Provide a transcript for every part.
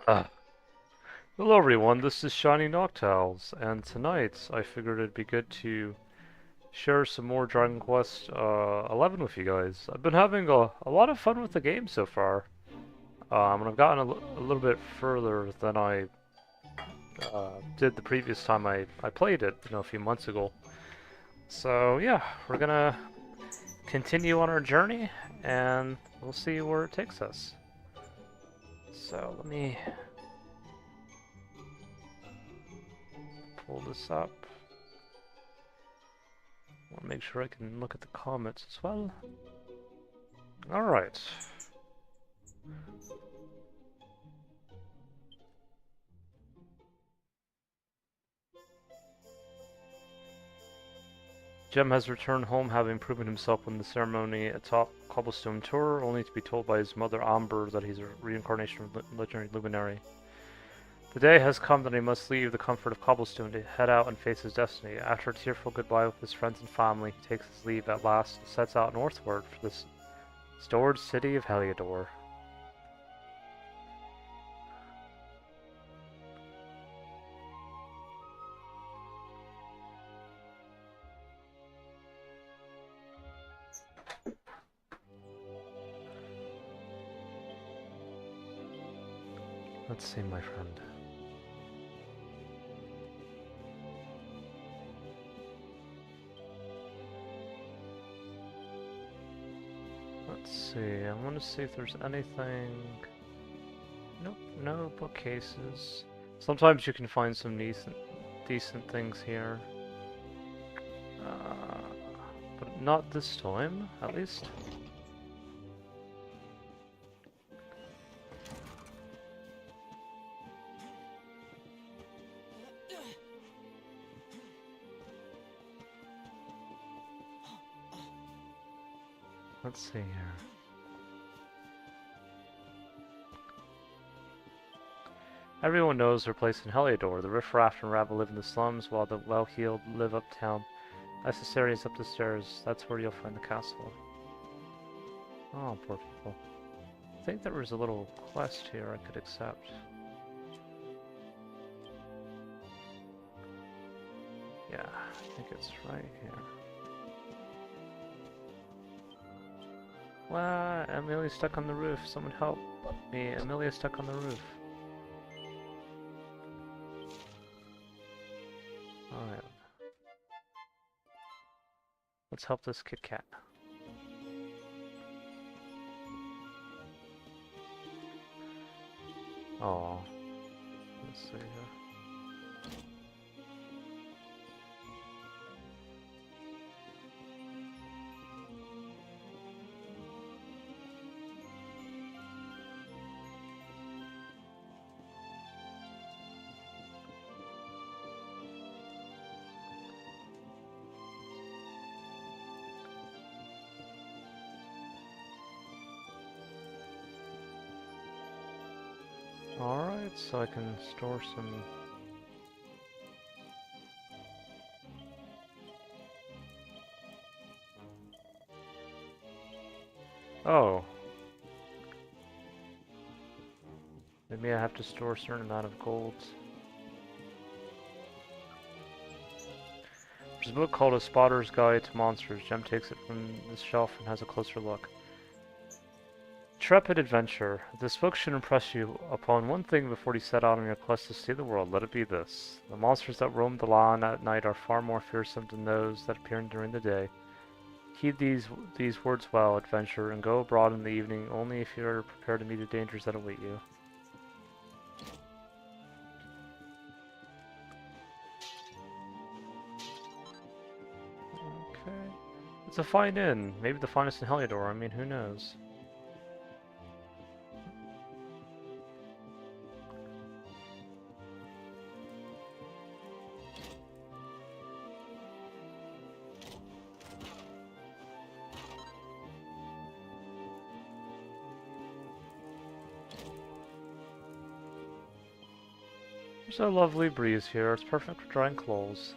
Uh, Hello everyone, this is Shiny Noctowls, and tonight I figured it'd be good to share some more Dragon Quest 11 with you guys. I've been having a lot of fun with the game so far, and I've gotten a little bit further than I did the previous time I played it, a few months ago. So yeah, we're gonna continue on our journey, and we'll see where it takes us. So let me pull this up. I want to make sure I can look at the comments as well. Alright. Jem has returned home having proven himself in the ceremony atop Cobblestone Tour, only to be told by his mother Amber that he's a reincarnation of legendary luminary. The day has come that he must leave the comfort of Cobblestone to head out and face his destiny. After a tearful goodbye with his friends and family, he takes his leave at last and sets out northward for the stored city of Heliodor. Let's see, my friend. Let's see, I want to see if there's anything... Nope, no bookcases. Sometimes you can find some decent things here. But not this time, at least. Let's see here. Everyone knows their place in Heliodor. The riffraff and rabble live in the slums, while the well-heeled live uptown. Necessary is up the stairs. That's where you'll find the castle. Oh, poor people. I think there was a little quest here I could accept. Yeah, I think it's right here. Wow, Amelia's stuck on the roof. Someone help me. Amelia's stuck on the roof. Alright. Let's help this Kit Kat. Oh. Let's see here. Alright, so I can store some... Oh. Maybe I have to store a certain amount of gold. There's a book called A Spotter's Guide to Monsters. Jem takes it from the shelf and has a closer look. Intrepid adventure. This book should impress you upon one thing before you set out on your quest to see the world. Let it be this. The monsters that roam the land at night are far more fearsome than those that appear during the day. Heed these words well, adventurer, and go abroad in the evening only if you are prepared to meet the dangers that await you. Okay. It's a fine inn. Maybe the finest in Heliodor. I mean, who knows? There's a lovely breeze here. It's perfect for drying clothes.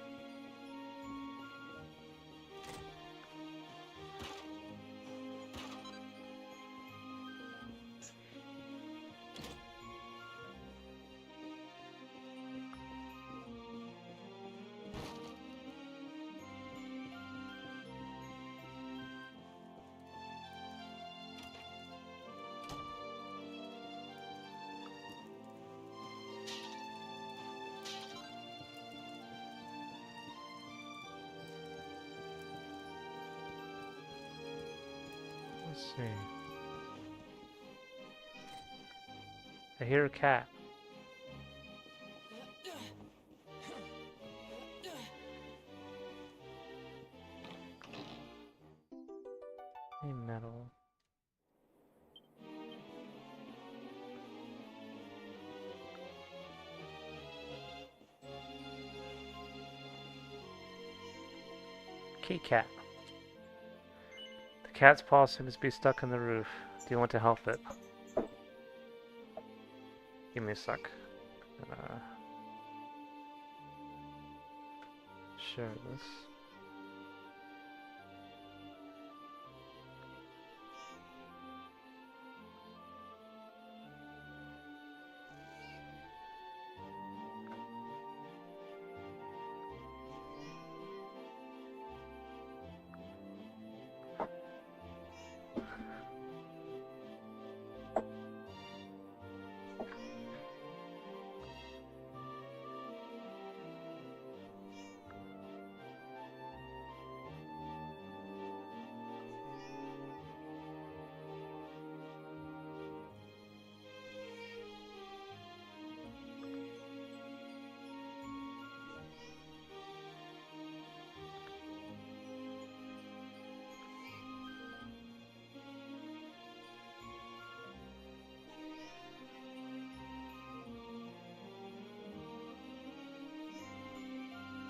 Let's see. I hear a cat. A metal. Key cat. The cat's paw seems to be stuck in the roof. Do you want to help it? Give me a sec. Share this.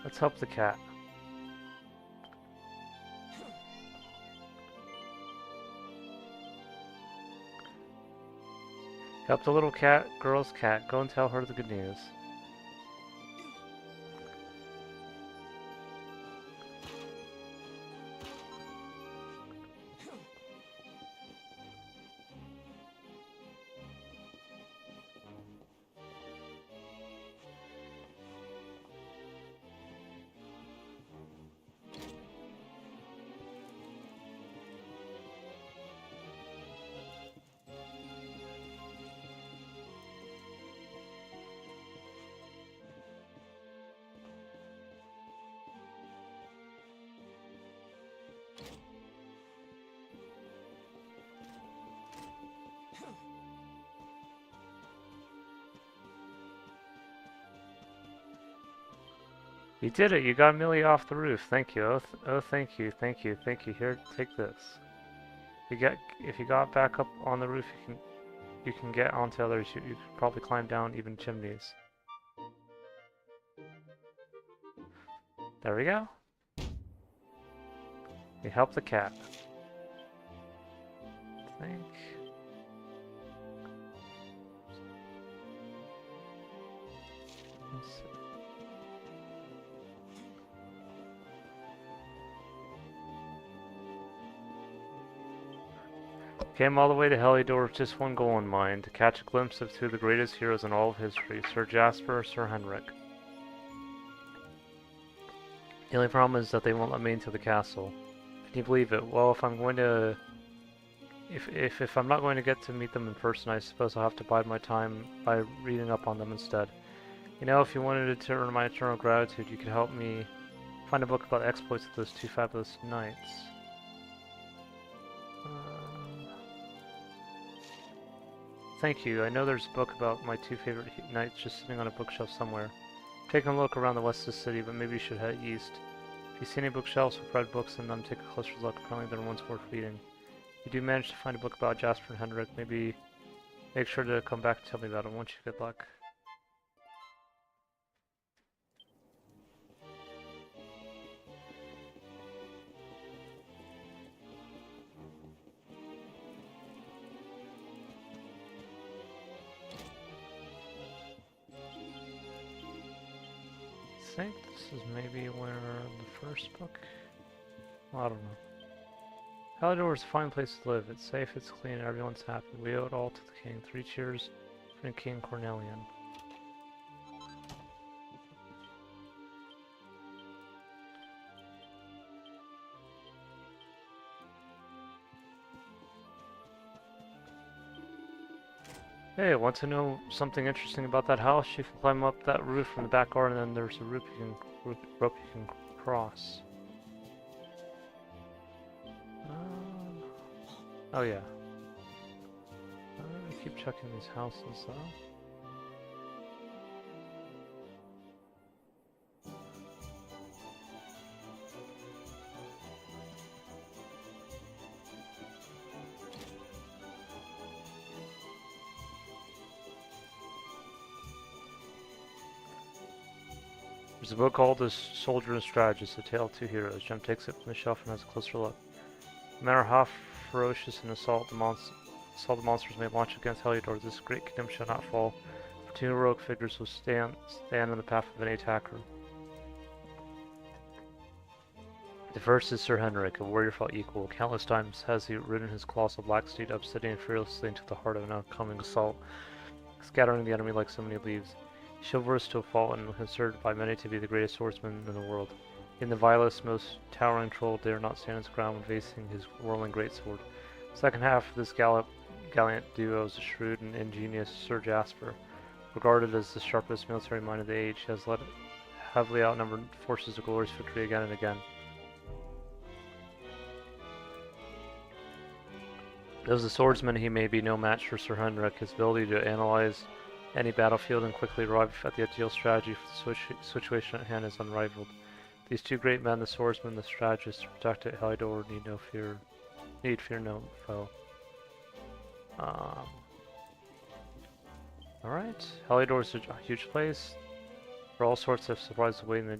Let's help the cat. Help the little cat, girl's cat. Go and tell her the good news. You did it! You got Millie off the roof. Thank you. Oh, thank you, thank you, thank you. Here, take this. If you got back up on the roof, you can get onto others. You could probably climb down even chimneys. There we go. We help the cat. I think. Let's see. Came all the way to Heliodor with just one goal in mind, to catch a glimpse of two of the greatest heroes in all of history, Sir Jasper, Sir Henrik. The only problem is that they won't let me into the castle. Can you believe it? Well, if I'm going to... If I'm not going to get to meet them in person, I suppose I'll have to bide my time by reading up on them instead. You know, if you wanted to earn my eternal gratitude, you could help me find a book about the exploits of those two fabulous knights. Thank you. I know there's a book about my two favorite knights just sitting on a bookshelf somewhere. Taking a look around the west of the city, but maybe you should head east. If you see any bookshelves with red books in them, take a closer look. Apparently they're ones worth reading. If you do manage to find a book about Jasper and Henrik, maybe make sure to come back and tell me about it. I want you good luck. I think this is maybe where the first book... Well, I don't know. Heliodor is a fine place to live. It's safe, it's clean, everyone's happy. We owe it all to the king. 3 cheers for King Cornelian. Hey, want to know something interesting about that house? You can climb up that roof from the back garden, and then there's a rope you can cross. Oh yeah. I keep checking these houses though. There's a book called The Soldier and Strategist, A Tale of Two Heroes. Jem takes it from the shelf and has a closer look. No matter how ferocious an assault the monsters may launch against Heliodor, this great kingdom shall not fall, for two heroic figures will stand in the path of any attacker. The first is Sir Henrik, a warrior fought equal. Countless times has he ridden his colossal black steed upsetting fearlessly into the heart of an oncoming assault, scattering the enemy like so many leaves. Chivalrous to a fault and considered by many to be the greatest swordsman in the world. In the vilest, most towering troll dare not stand his ground when facing his whirling greatsword. Second half of this gallant duo is the shrewd and ingenious Sir Jasper, regarded as the sharpest military mind of the age, has led heavily outnumbered forces to glorious victory again and again. As a swordsman, he may be no match for Sir Henrik. His ability to analyze any battlefield and quickly arrive at the ideal strategy for the situation at hand is unrivaled. These two great men, the swordsman and the strategist, to protect it, Heliodor need fear no foe. Alright, Heliodor is a huge place. For all sorts of surprises awaiting the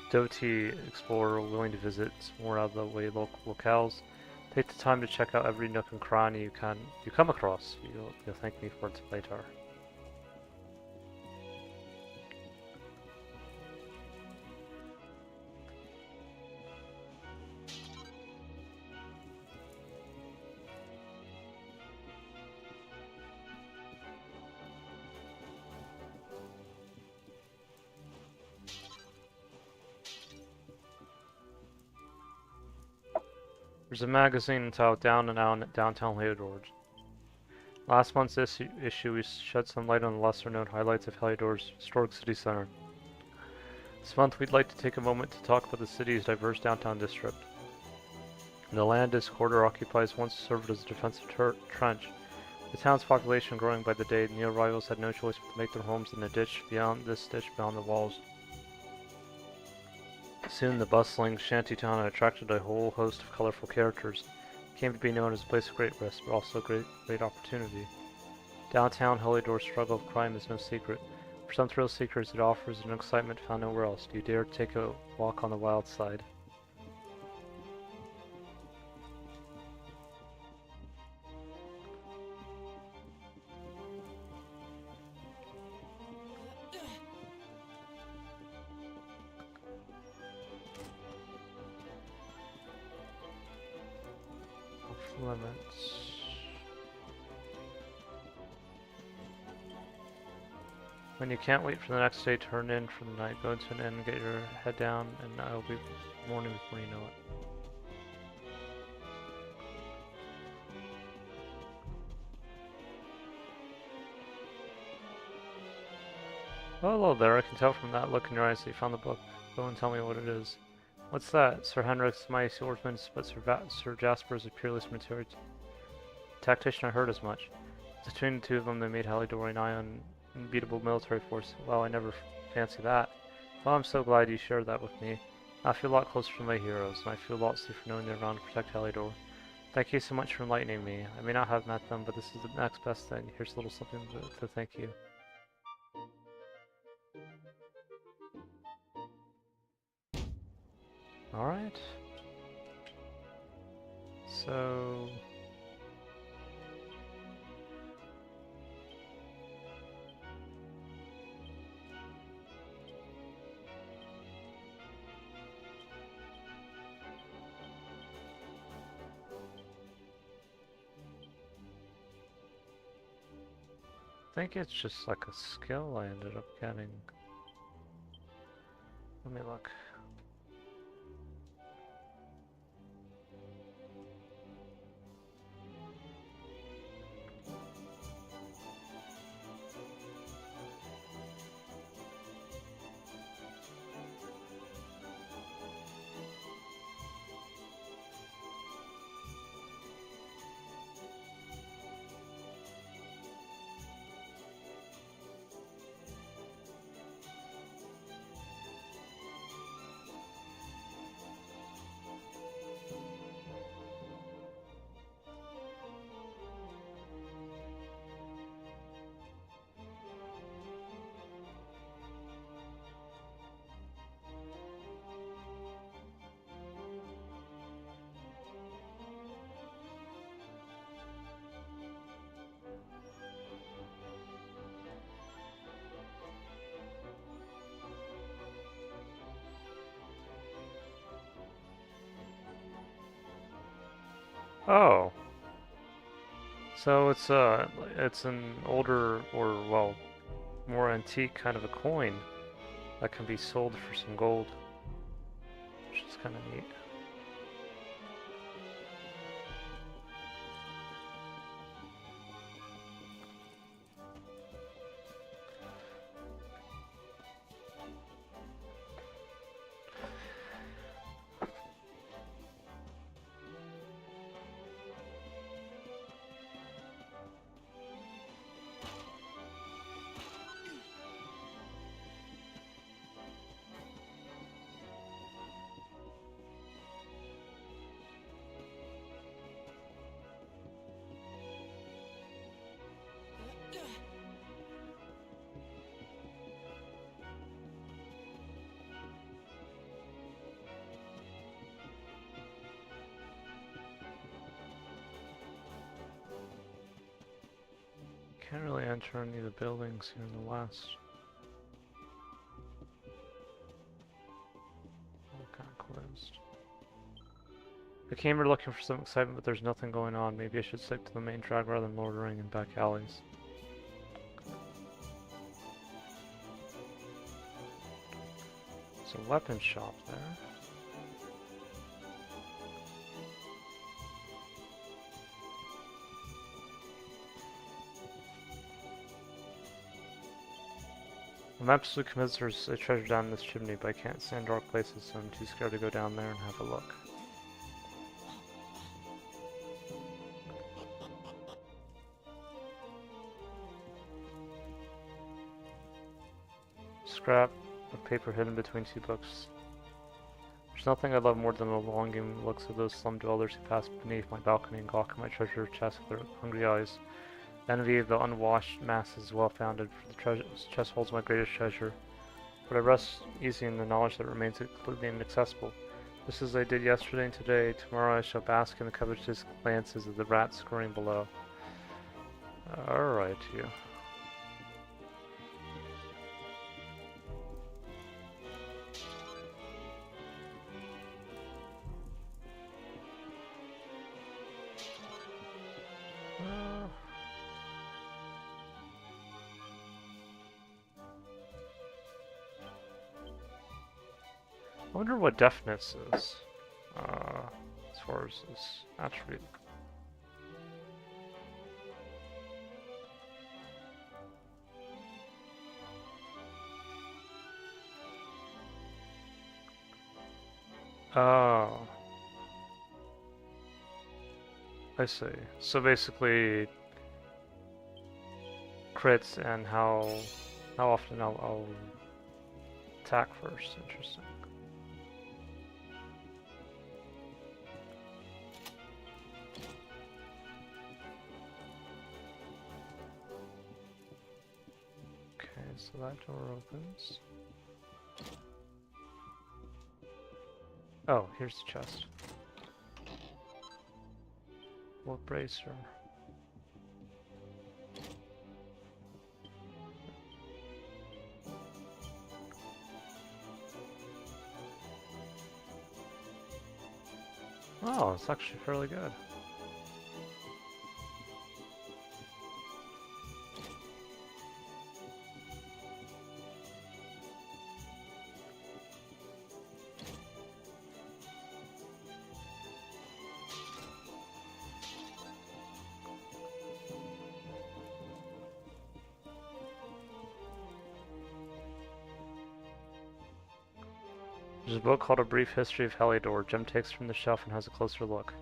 doughty explorer willing to visit more out of the way locales. Take the time to check out every nook and cranny you come across. You'll thank me for it later. There's a magazine entitled Down and Out Downtown Heliodor. Last month's issue we shed some light on the lesser-known highlights of Heliodor's historic city center. This month we'd like to take a moment to talk about the city's diverse downtown district. The land this quarter occupies once served as a defensive trench. The town's population growing by the day, new arrivals had no choice but to make their homes in a ditch beyond the walls. Soon the bustling shantytown had attracted a whole host of colorful characters. It came to be known as a place of great risk, but also great opportunity. Downtown Heliodor's struggle of crime is no secret. For some thrill seekers, it offers an excitement found nowhere else. Do you dare take a walk on the wild side? Limits. When you can't wait for the next day, turn in for the night. Go into an inn, get your head down, and it'll be morning before you know it. Oh, hello there. I can tell from that look in your eyes that you found the book. Go and tell me what it is. What's that? Sir Henrik's mighty swordsman, but Sir Jasper is a peerless military tactician. I heard as much. Between the two of them, they made Heliodor an unbeatable military force. Well, I never fancy that. Well, I'm so glad you shared that with me. I feel a lot closer to my heroes, and I feel a lot safer knowing they're around to protect Heliodor. Thank you so much for enlightening me. I may not have met them, but this is the next best thing. Here's a little something to thank you. Alright. So... I think it's just like a skill I ended up getting. Let me look. Oh, so it's an older or well, more antique kind of a coin that can be sold for some gold, which is kind of neat. Can't really enter any of the buildings here in the west. All kind of closed. I came here looking for some excitement, but there's nothing going on. Maybe I should stick to the main track rather than loitering in back alleys. There's a weapons shop there. I'm absolutely convinced there's a treasure down this chimney, but I can't stand dark places, so I'm too scared to go down there and have a look. Scrap of paper hidden between two books. There's nothing I love more than the longing looks of those slum dwellers who pass beneath my balcony and gawk at my treasure chest with their hungry eyes. The envy of the unwashed masses is well founded, for the chest holds my greatest treasure. But I rest easy in the knowledge that it remains completely inaccessible. Just as I did yesterday and today, tomorrow I shall bask in the covetous glances of the rats scurrying below. Alright, you. I wonder what deafness is, as far as this attribute. Oh. I see. So basically, crits and how often I'll attack first. Interesting. Okay, so that door opens. Oh, here's the chest. What bracer? Oh, it's actually fairly good. There's a book called A Brief History of Heliodor. Jem takes from the shelf and has a closer look.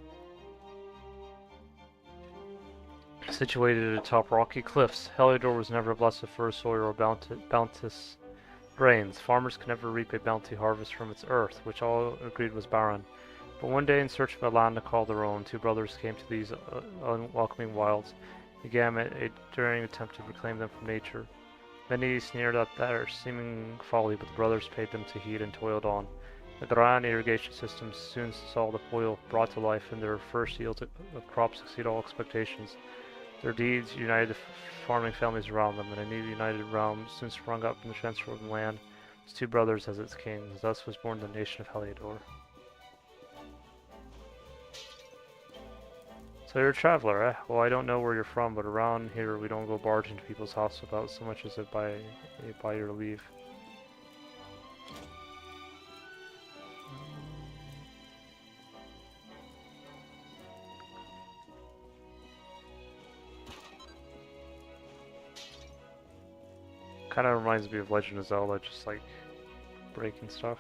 Situated atop rocky cliffs, Heliodor was never blessed with fertile soil or bounteous rains. Farmers could never reap a bounty harvest from its earth, which all agreed was barren. But one day, in search of a land to call their own, two brothers came to these unwelcoming wilds, began a daring attempt to reclaim them from nature. Many sneered at their seeming folly, but the brothers paid them to heed and toiled on. The Draconian irrigation system soon saw the foil brought to life, and their first yields of crops exceed all expectations. Their deeds united the farming families around them, and a new united realm soon sprung up from the transformed land, with two brothers as its kings. Thus was born the nation of Heliodor. So you're a traveler, eh? Well, I don't know where you're from, but around here we don't go barge into people's house without so much as by your leave. Kind of reminds me of Legend of Zelda, just like breaking stuff.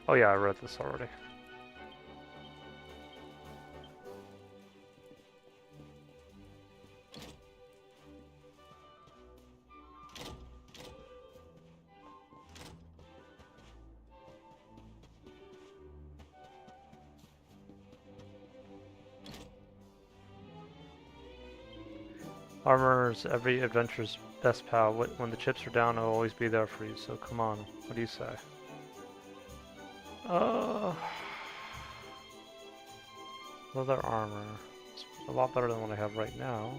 Oh yeah, I read this already. Armor's every adventure's best pal. When the chips are down, I'll always be there for you, so come on. What do you say? Leather armor. It's a lot better than what I have right now.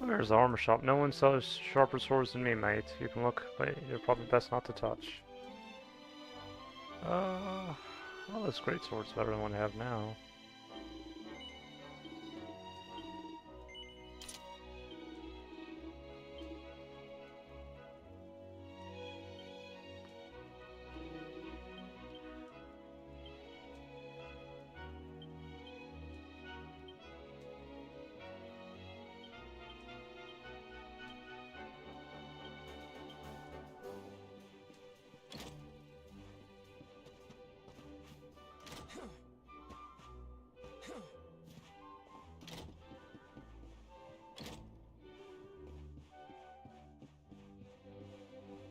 There's the armor shop. No one sells sharper swords than me, mate. You can look, but you're probably best not to touch. Well, this great sword's better than what I have now.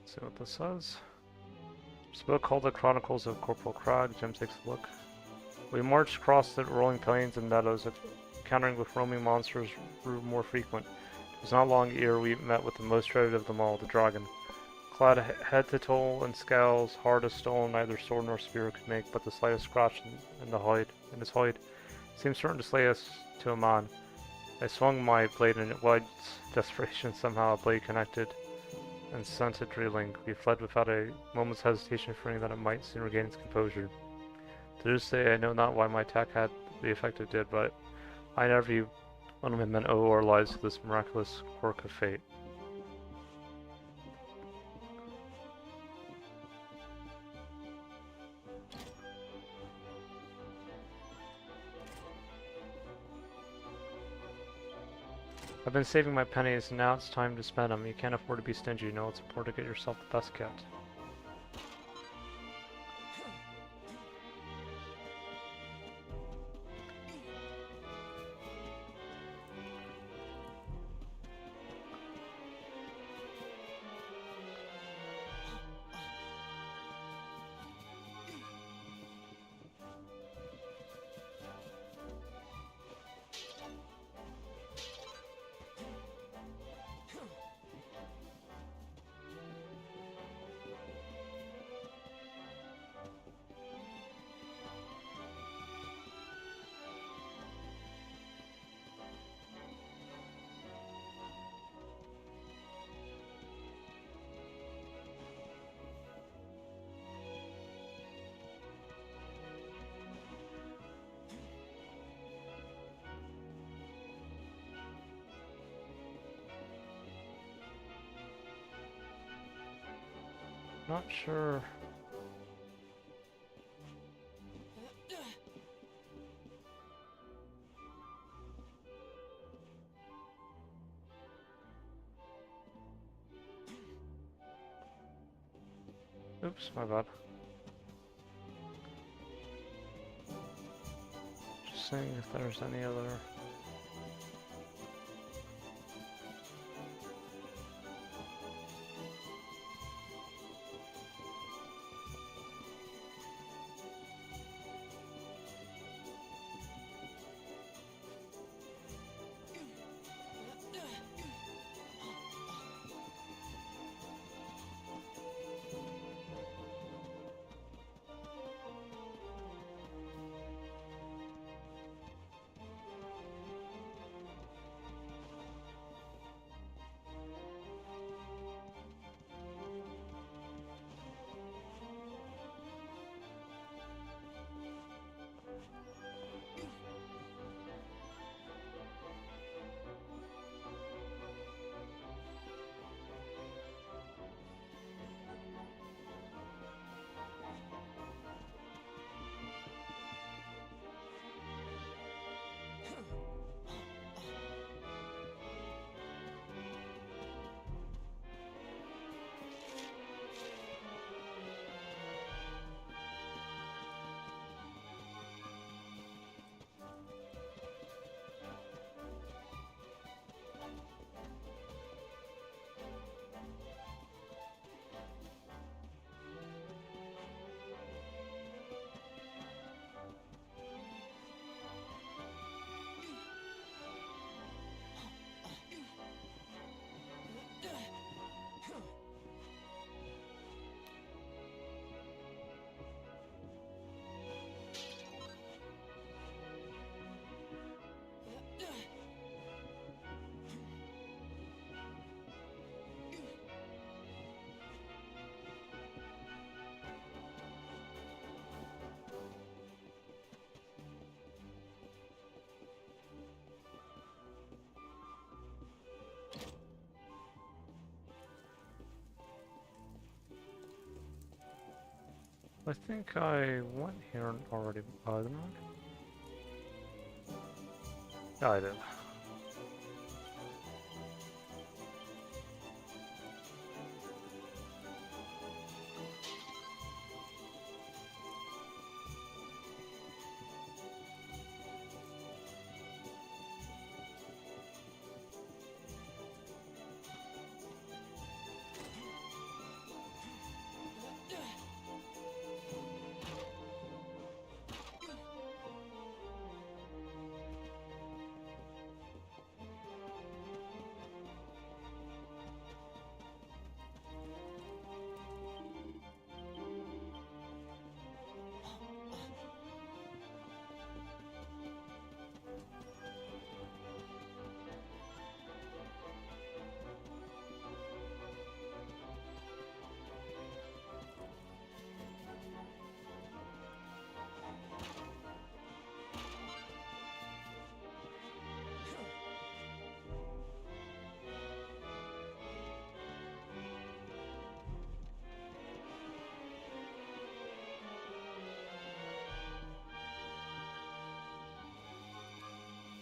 See what this says. It's a book called The Chronicles of Corporal Crag. Jim takes a look. We marched across the rolling plains and meadows, encountering with roaming monsters grew more frequent. It was not long ere we met with the most dreaded of them all, the dragon. Clad head to toe in scales, hard as stone, neither sword nor spear could make but the slightest scratch in his hide. Seemed certain to slay us to a man. I swung my blade in wide desperation. Somehow a blade connected and sent it reeling. We fled without a moment's hesitation, fearing that it might soon regain its composure. To this day, I know not why my attack had the effect it did, but I and every one of my men owe our lives to this miraculous quirk of fate. I've been saving my pennies, and now it's time to spend them. You can't afford to be stingy, you know it's important to get yourself the best kit. Not sure. Oops, my bad. Just seeing if there's any other... I think I went here already, didn't I? Yeah, I did.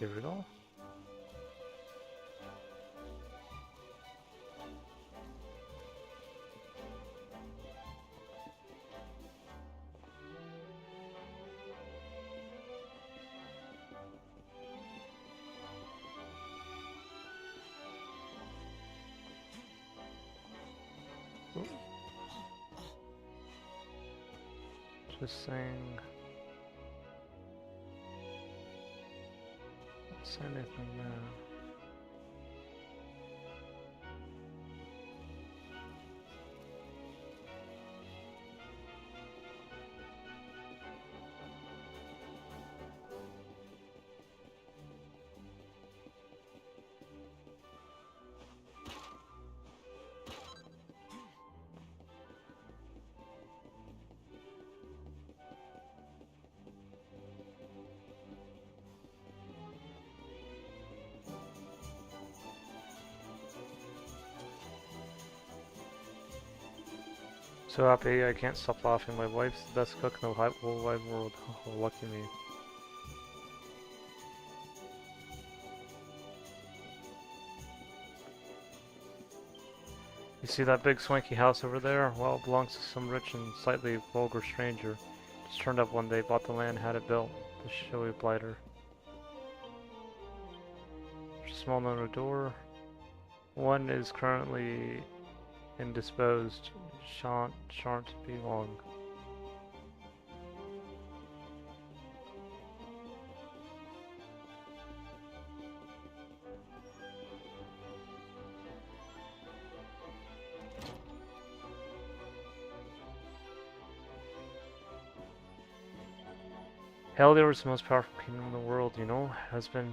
Here we go. Oop. Just saying. Don't say anything there. So happy I can't stop laughing. My wife's the best cook in the whole wide world. Oh, lucky me. You see that big swanky house over there? Well, it belongs to some rich and slightly vulgar stranger. Just turned up one day, bought the land, had it built. The showy blighter. There's a small known door. One is currently indisposed. Shan't be long. Heliodor is the most powerful kingdom in the world, you know? Has been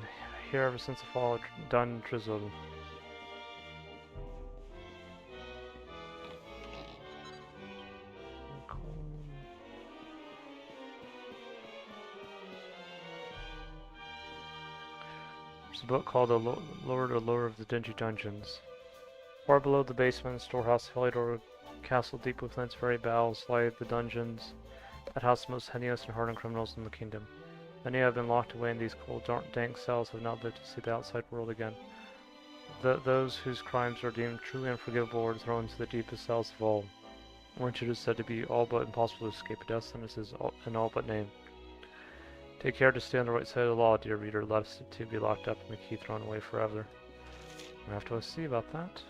here ever since the fall of Dun Drizzle. There's a book called The Lord or Lure of the Dingy Dungeons. Far below the basement storehouse, Heliodor castle deep within its very bowels lie the dungeons. That house the most heinous and hardened criminals in the kingdom. Many have been locked away in these cold, dank cells have not lived to see the outside world again. Those whose crimes are deemed truly unforgivable are thrown into the deepest cells of all, whence it is said to be all but impossible to escape. A death sentence is in all but name. Take care to stay on the right side of the law, dear reader, lest it too be locked up and the key thrown away forever. I have to see about that.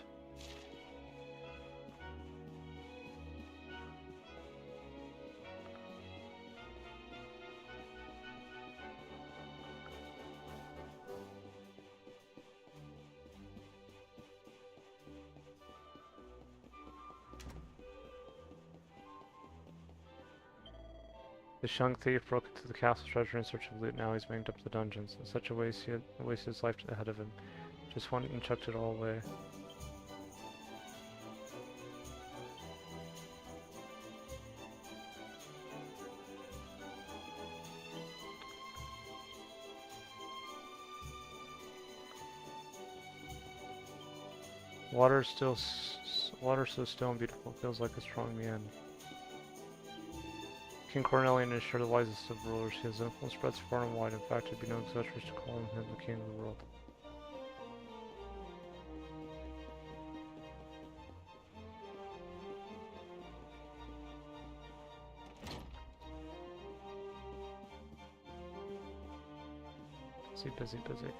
The young thief broke into the castle treasury in search of loot. Now he's manged up the dungeons. In such a waste, he had wasted his life ahead of him. Just went and chucked it all away. Water so still and beautiful, feels like it's drawing me in. King Cornelian is sure the wisest of rulers. His influence spreads far and wide. In fact, it'd be no exaggeration to call him the king of the world. Busy, busy, busy.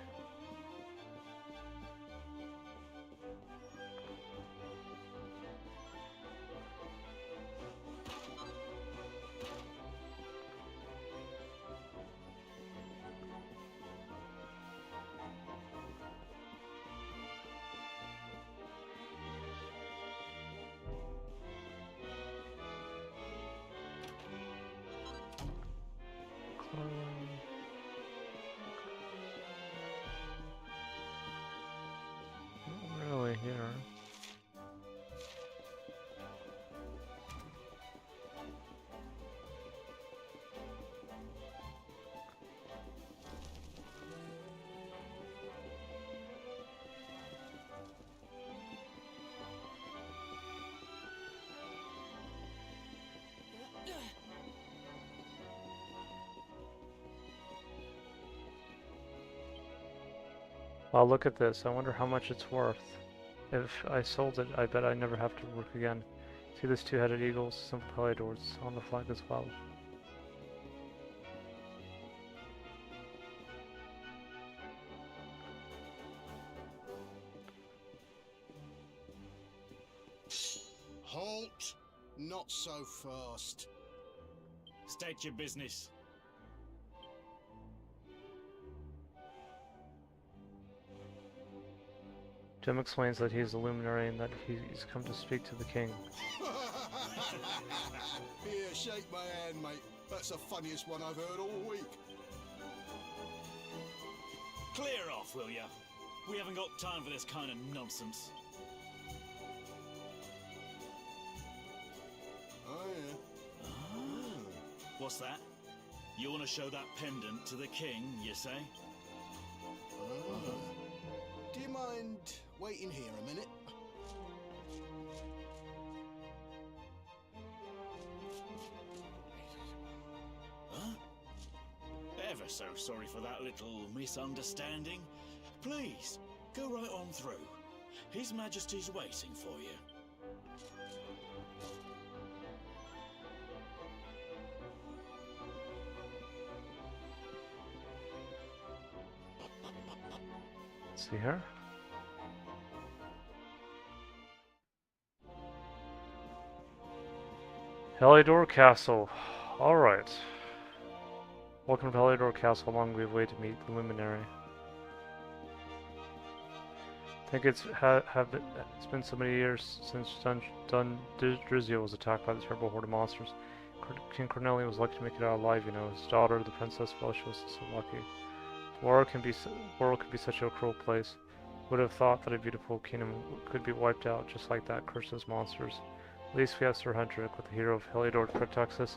Not really here. Wow, look at this. I wonder how much it's worth. If I sold it, I bet I never have to work again. See this two-headed eagle? Simple Heliodors on the flag as well. Halt! Not so fast. State your business. Jim explains that he is a luminary and that he's come to speak to the king. Here, shake my hand, mate. That's the funniest one I've heard all week. Clear off, will ya? We haven't got time for this kind of nonsense. Oh, yeah. Ah. What's that? You want to show that pendant to the king, you say? Ah. Do you mind waiting here a minute? so sorry for that little misunderstanding. Please, go right on through. His Majesty's waiting for you. See here. Heliodor Castle. Alright. Welcome to Heliodor Castle. Long we've waited to meet the Luminary. I think it's been so many years since Drizio was attacked by the terrible horde of monsters. King Cornelian was lucky to make it out alive, you know. His daughter, the Princess Felicia, was so lucky. The world can be such a cruel place. Would have thought that a beautiful kingdom could be wiped out just like that. Curse those monsters. At least we have Sir Hendrik with the hero of Heliodor to protect us.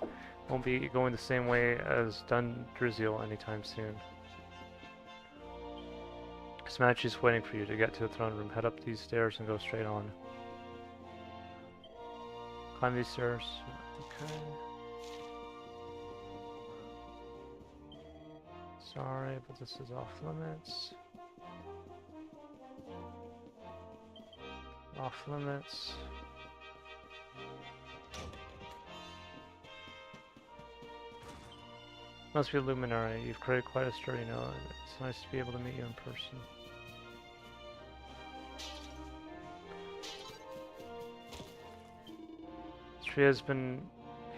Won't be going the same way as Drizio anytime soon. His Majesty's waiting for you to get to the throne room. Head up these stairs and go straight on. Climb these stairs. Okay. Sorry, but this is off limits. Off limits. Must be a luminary. You've created quite a story, you know. It's nice to be able to meet you in person. This tree has been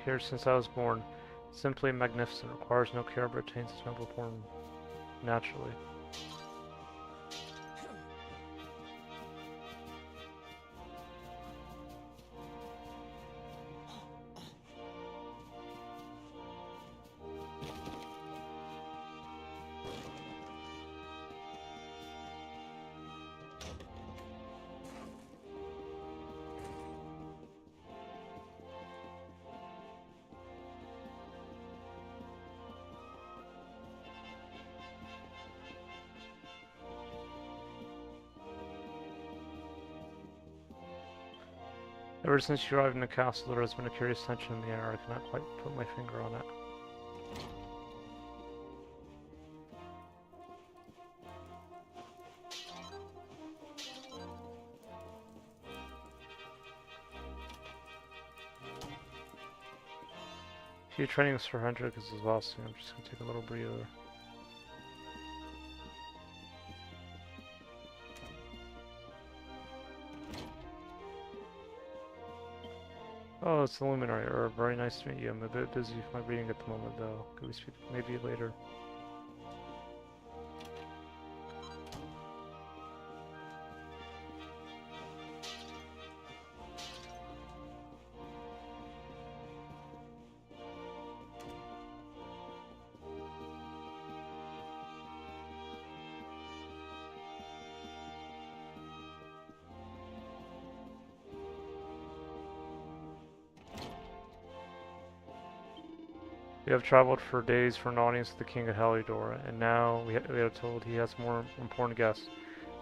here since I was born. Simply magnificent. Requires no care but retains its noble form naturally. Ever since you arrived in the castle, there has been a curious tension in the air. I cannot quite put my finger on it. If you're training with Sir Hendrik is as well soon, I'm just going to take a little breather. Oh, it's the Luminary. Very nice to meet you. I'm a bit busy with my reading at the moment, though. Could we speak maybe later? We have traveled for days for an audience with the King of Heliodor, and now we are told he has more important guests.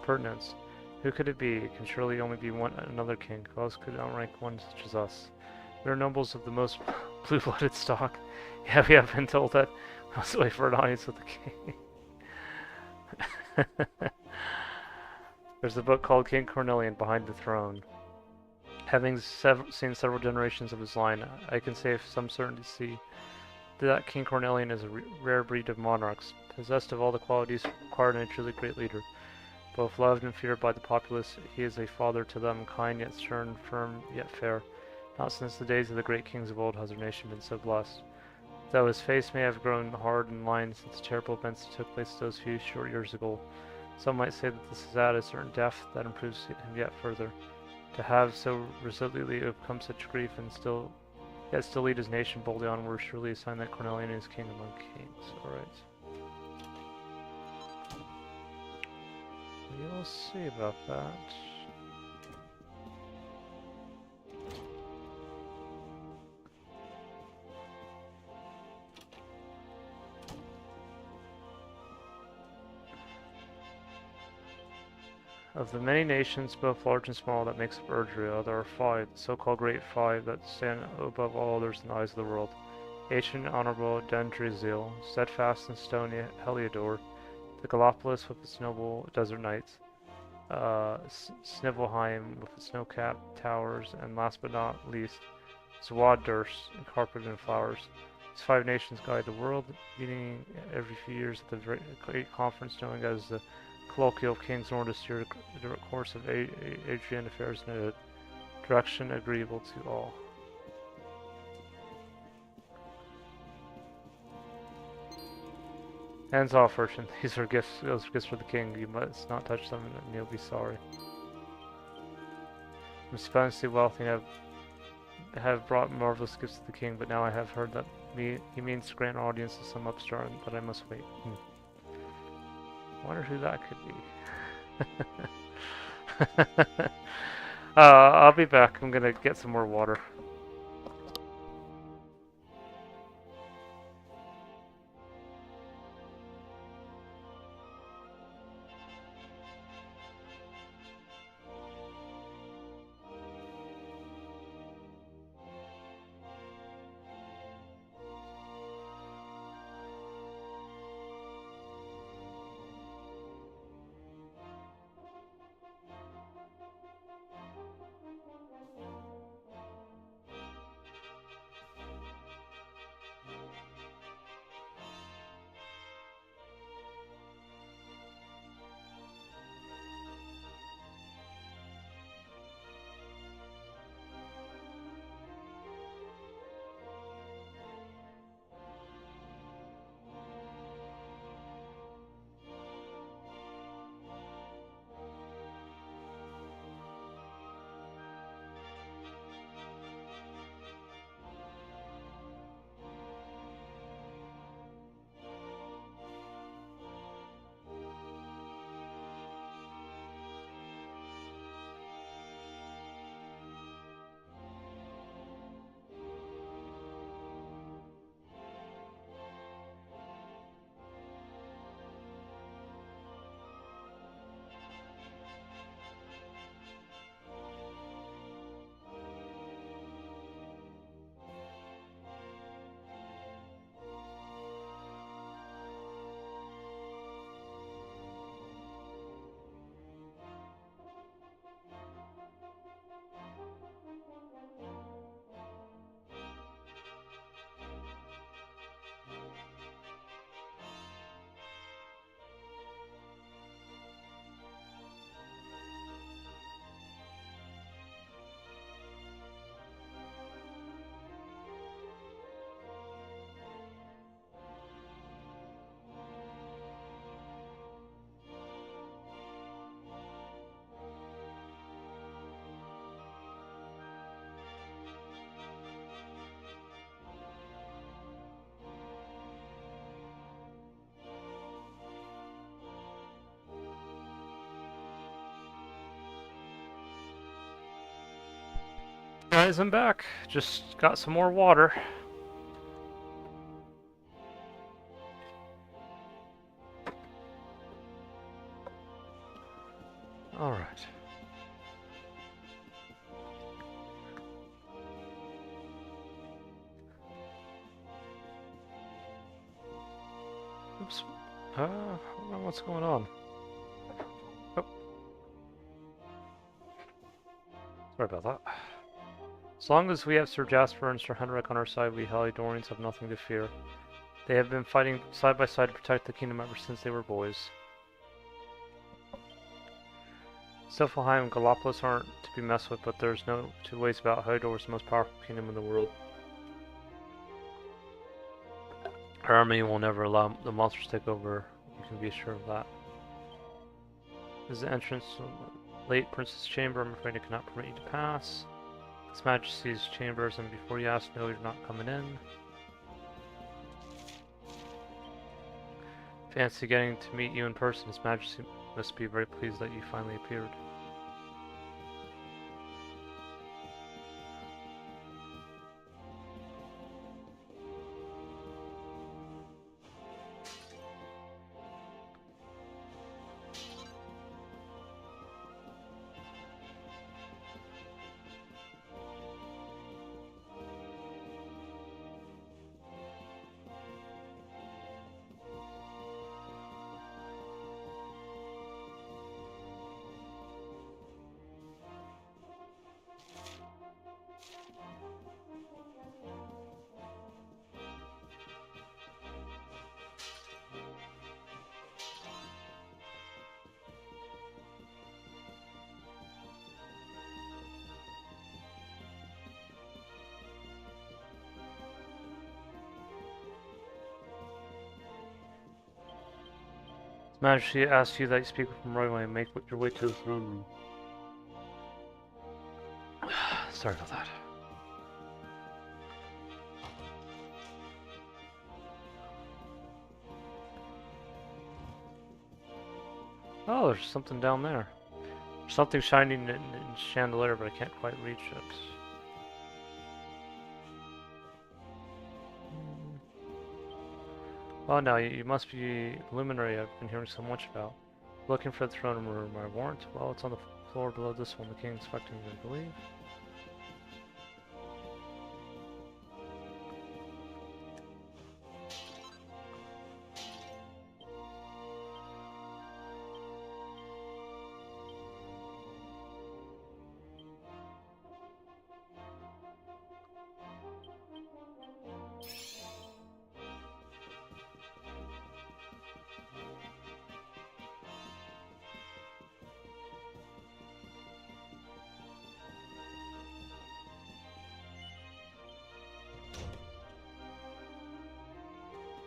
Pertinence. Who could it be? It can surely only be another king. Who else could outrank one such as us? We are nobles of the most blue-blooded stock. Yeah, we have been told that. We must wait for an audience with the king. There's a book called King Cornelian Behind the Throne. Having seen several generations of his line, I can say with some certainty that King Cornelian is a rare breed of monarchs, possessed of all the qualities required in a truly great leader. Both loved and feared by the populace, he is a father to them, kind yet stern, firm yet fair. Not since the days of the great kings of old has our nation been so blessed. Though his face may have grown hard and lined since terrible events took place those few short years ago, some might say that this is at a certain depth that improves him yet further. To have so resolutely overcome such grief and yet still lead his nation boldly onward, surely a sign that Cornelian is king among kings. Alright. We'll see about that. Of the many nations, both large and small, that makes up Erdrea, there are five, the so-called Great Five, that stand above all others in the eyes of the world. ancient honorable Dendrizil, steadfast and stony Heliodor, the Gallipolis with its noble desert knights, Snivelheim with its snow-capped towers, and last but not least, Zwadurst, carpeted in flowers. These 5 nations guide the world, meeting every few years at the great conference known as the Colloquial of Kings in order to steer the course of Adrian affairs in a direction agreeable to all. Hands off, urchin. These are gifts. Those are gifts for the king. You must not touch them, and you'll be sorry. I'm splendidly wealthy and have brought marvelous gifts to the king, but now I have heard that he means to grant audience to some upstart, but I must wait. I wonder who that could be. I'll be back. I'm gonna get some more water. Guys, I'm back. Just got some more water. Alright. Oops. I don't know what's going on. Oh. Sorry about that. As long as we have Sir Jasper and Sir Henrik on our side, we Heliodorians have nothing to fear. They have been fighting side by side to protect the kingdom ever since they were boys. Siflheim and Gallipolis aren't to be messed with, but there's no two ways about Heliodor is the most powerful kingdom in the world. Our army will never allow the monsters to take over, you can be sure of that. This is the entrance to the late Prince's chamber. I'm afraid I cannot permit you to pass. His Majesty's chambers, and before you ask, no, you're not coming in. Fancy getting to meet you in person. His Majesty must be very pleased that you finally appeared. Majesty asks you that you speak with him right away and make your way to the throne room. Sorry about that. Oh, there's something down there. Something shining in chandelier, but I can't quite reach it. Oh no, you must be luminary I've been hearing so much about. Looking for the throne room, I warrant. Well, it's on the floor below this one. The king expecting you to believe.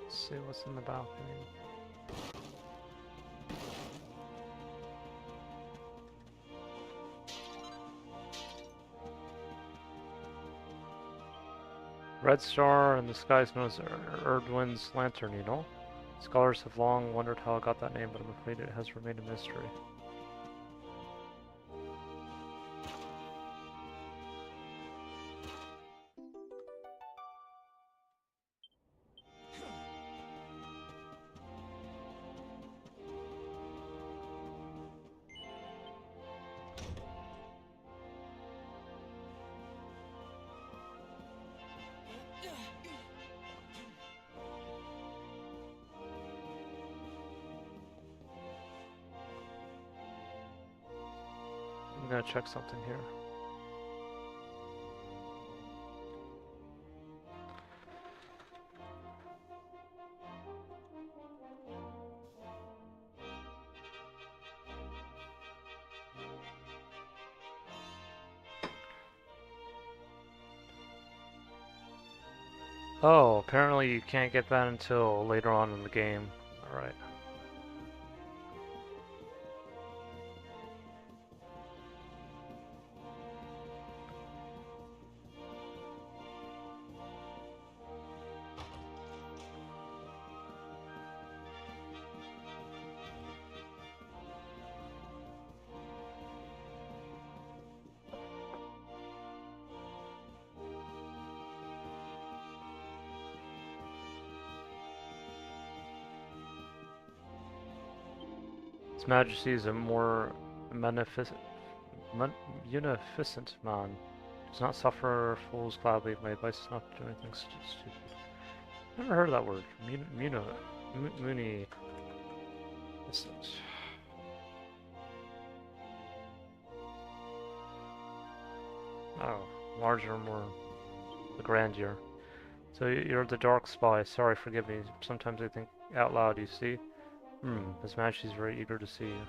Let's see what's in the balcony. Red star in the sky is known as Erdwin's lantern, you know? Scholars have long wondered how it got that name, but I'm afraid it has remained a mystery. I'm gonna check something here. Oh, apparently you can't get that until later on in the game. Alright. His Majesty is a more munificent man. Does not suffer fools gladly. My advice is not to do anything stupid. Never heard of that word. Muni. Oh, larger, more the grandeur. So you're the dark spy. Sorry, forgive me. Sometimes I think out loud, you see? His Majesty's very eager to see you.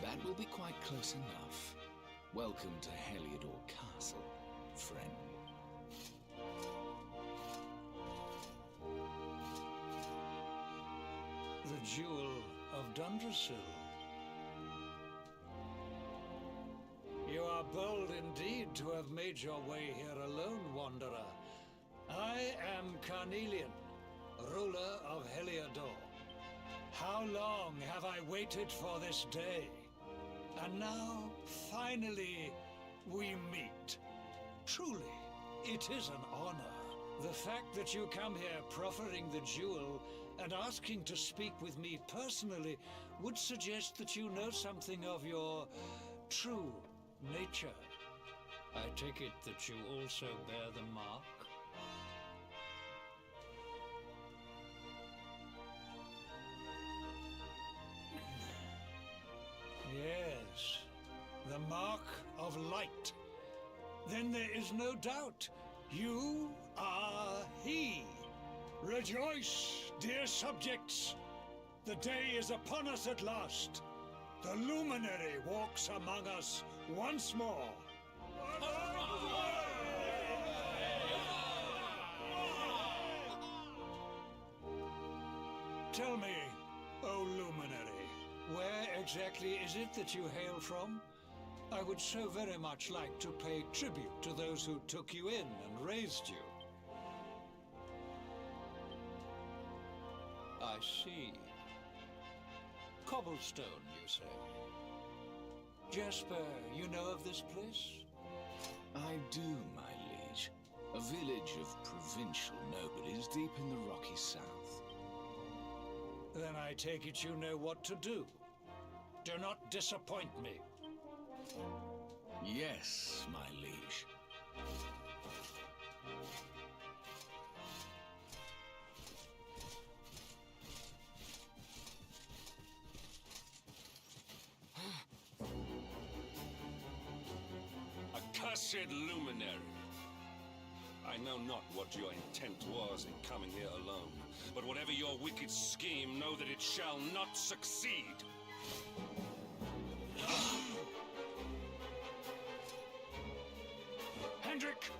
That will be quite close enough. Welcome to Heliodor Castle, friend. The Jewel of Dundrasil. You are bold indeed to have made your way here alone, Wanderer. I am Carnelian, ruler of Heliodor. How long have I waited for this day? And now, finally, we meet. Truly, it is an honor. The fact that you come here proffering the jewel and asking to speak with me personally would suggest that you know something of your true nature. I take it that you also bear the mark? Yes, Mark of light. Then there is no doubt. You are he. Rejoice, dear subjects. The day is upon us at last. The luminary walks among us once more. Tell me, O luminary, where exactly is it that you hail from? I would so very much like to pay tribute to those who took you in and raised you. I see. Cobblestone, you say? Jasper, you know of this place? I do, my liege. A village of provincial nobles deep in the rocky south. Then I take it you know what to do. Do not disappoint me. Yes, my liege. Accursed luminary! I know not what your intent was in coming here alone, but whatever your wicked scheme, know that it shall not succeed. Hendrik,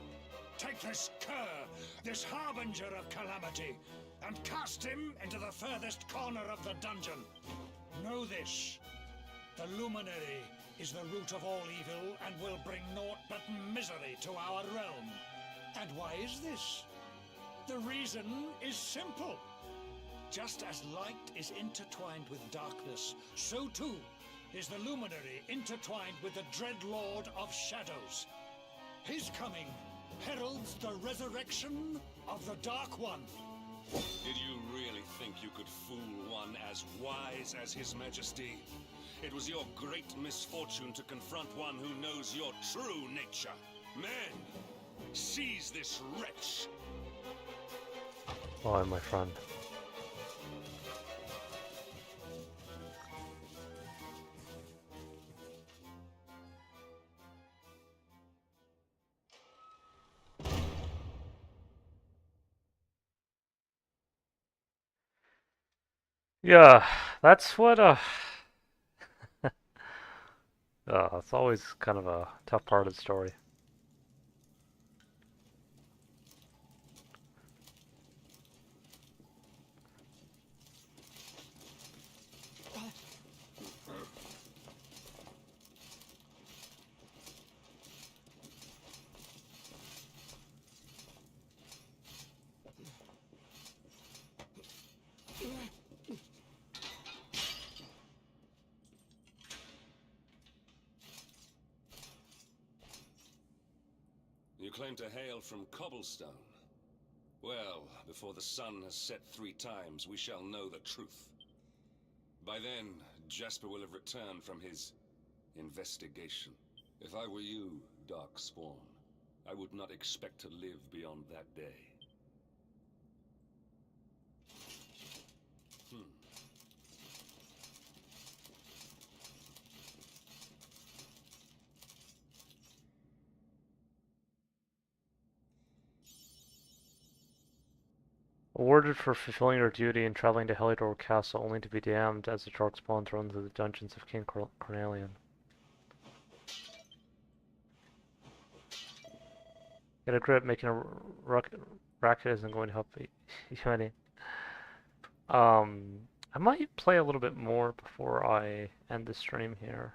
take this cur, this harbinger of calamity, and cast him into the furthest corner of the dungeon. Know this. The luminary is the root of all evil and will bring naught but misery to our realm. And why is this? The reason is simple. Just as light is intertwined with darkness, so too is the luminary intertwined with the dread lord of shadows. His coming heralds the resurrection of the Dark One. Did you really think you could fool one as wise as His Majesty? It was your great misfortune to confront one who knows your true nature. Men, seize this wretch! Why, my friend? Yeah, that's what, it's always kind of a tough part of the story. You claim to hail from Cobblestone. Well, before the sun has set 3 times, we shall know the truth. By then, Jasper will have returned from his investigation. If I were you, Darkspawn, I would not expect to live beyond that day. Awarded for fulfilling your duty and traveling to Heliodor Castle only to be damned as the Darkspawn thrown into the dungeons of King Cornelian. Get a grip, making a racket isn't going to help you any. I might play a little bit more before I end the stream here.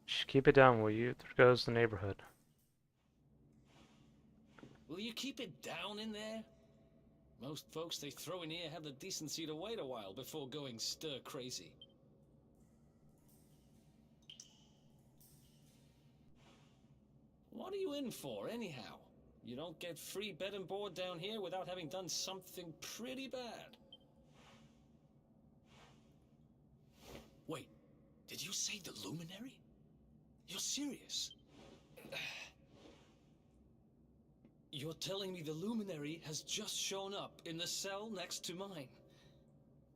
Just keep it down, will you? There goes the neighborhood. Will you keep it down in there? Most folks they throw in here have the decency to wait a while before going stir crazy. What are you in for, anyhow? You don't get free bed and board down here without having done something pretty bad. Wait, did you say the Luminary? You're serious? You're telling me the Luminary has just shown up in the cell next to mine?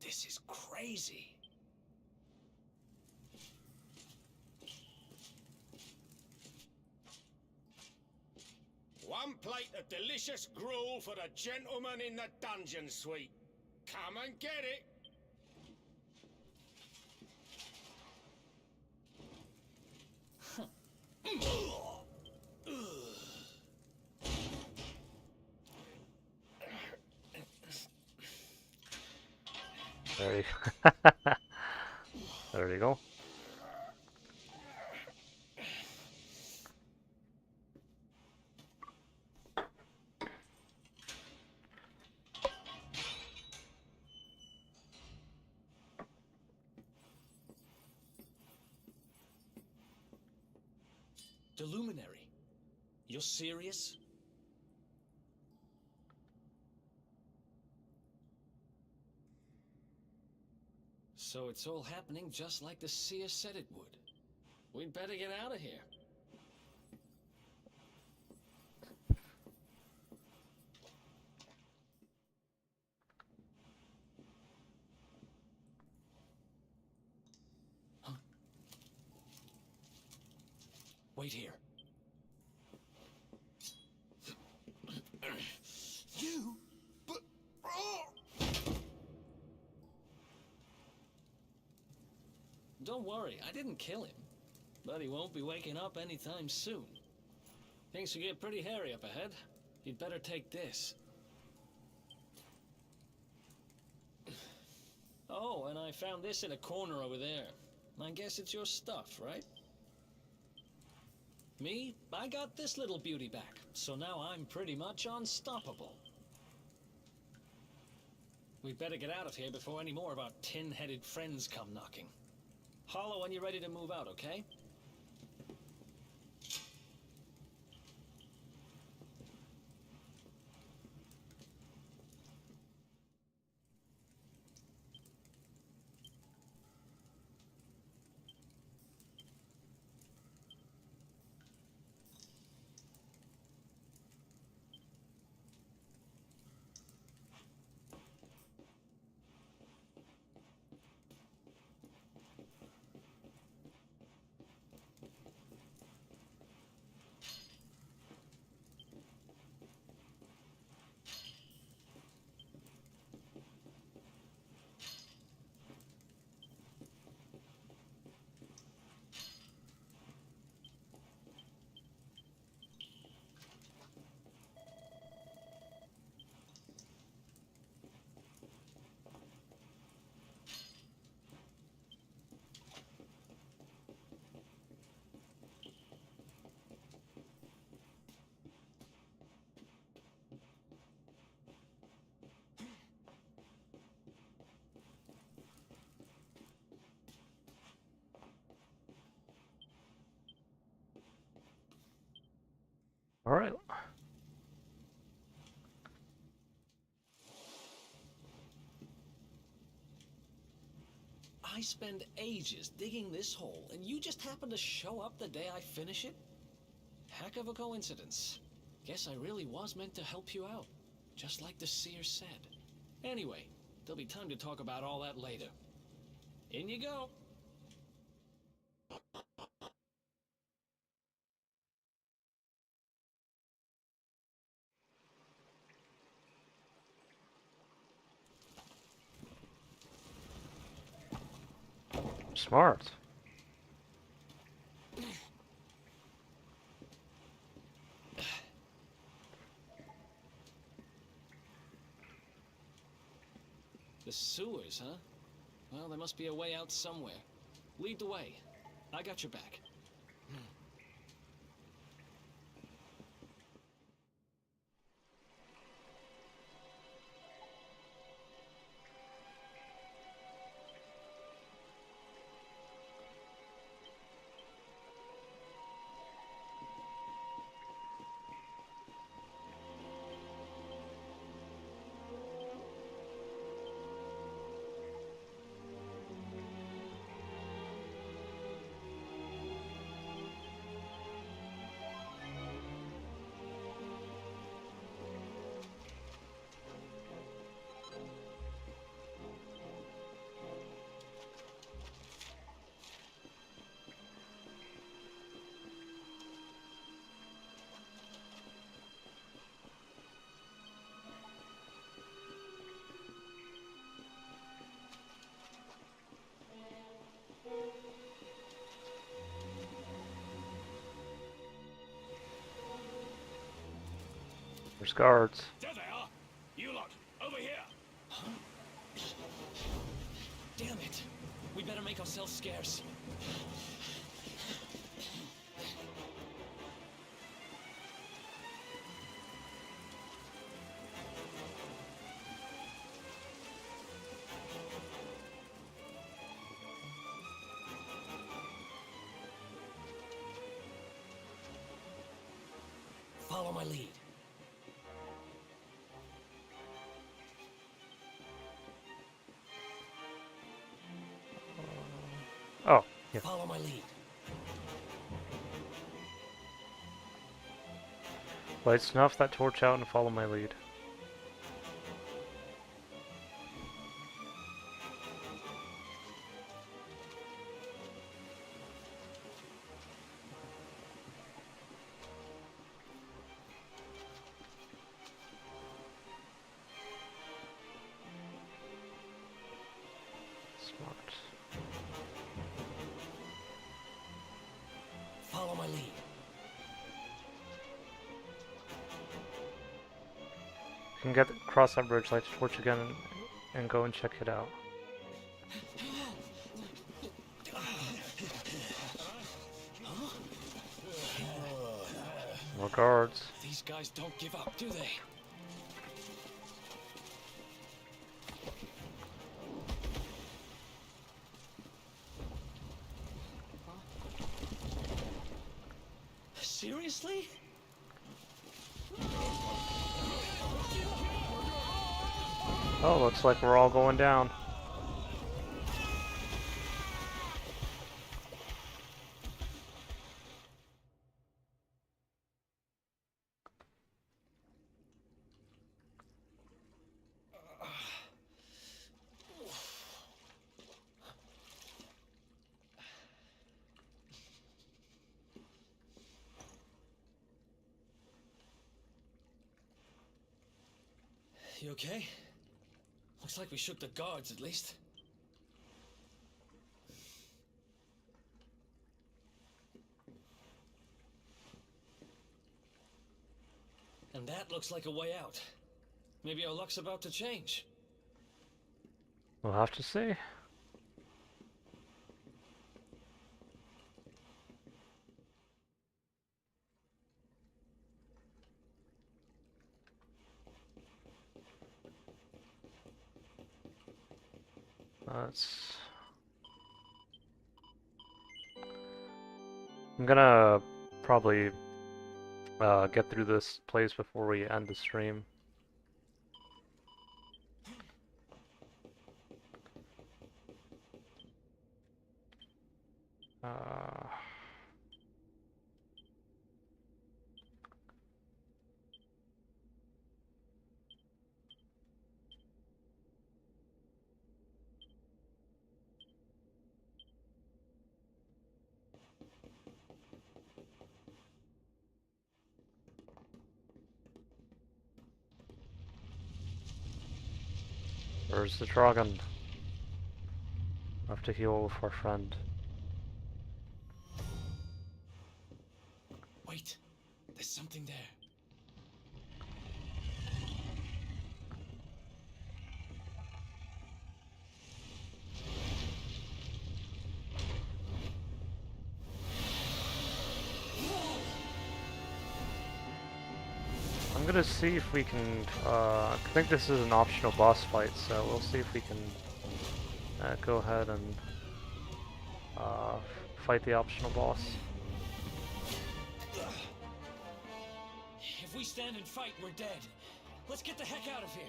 This is crazy. One plate of delicious gruel for the gentleman in the dungeon suite. Come and get it. There you there you go. The Luminary? You're serious? So it's all happening just like the seer said it would. We'd better get out of here. Huh? Wait here. You? But... Oh! Don't worry, I didn't kill him. But he won't be waking up anytime soon. Things will get pretty hairy up ahead. You'd better take this. Oh, and I found this in a corner over there. I guess it's your stuff, right? Me, I got this little beauty back, so now I'm pretty much unstoppable. We'd better get out of here before any more of our tin-headed friends come knocking. Holler when you're ready to move out, okay? All right. I spend ages digging this hole, and you just happen to show up the day I finish it? Heck of a coincidence. Guess I really was meant to help you out, just like the seer said. Anyway, there'll be time to talk about all that later. In you go. Smart. The sewers, huh? Well, there must be a way out somewhere. Lead the way. I got your back. There's guards. There they are! You lot, over here! Damn it! We better make ourselves scarce. Follow my lead. Oh, yeah. Follow my lead. Light snuff that torch out and follow my lead. Smart. Follow my lead. You can get across that bridge, light the torch again, and go and check it out. More guards. These guys don't give up, do they? Seriously? Oh, looks like we're all going down. You okay? Looks like we shook the guards, at least. And that looks like a way out. Maybe our luck's about to change. We'll have to see. I'm gonna probably get through this place before we end the stream. Where's the dragon? I have to heal with our friend. Wait, there's something there. I'm gonna see if we can, I think this is an optional boss fight, so we'll see if we can go ahead and fight the optional boss. If we stand and fight, we're dead. Let's get the heck out of here.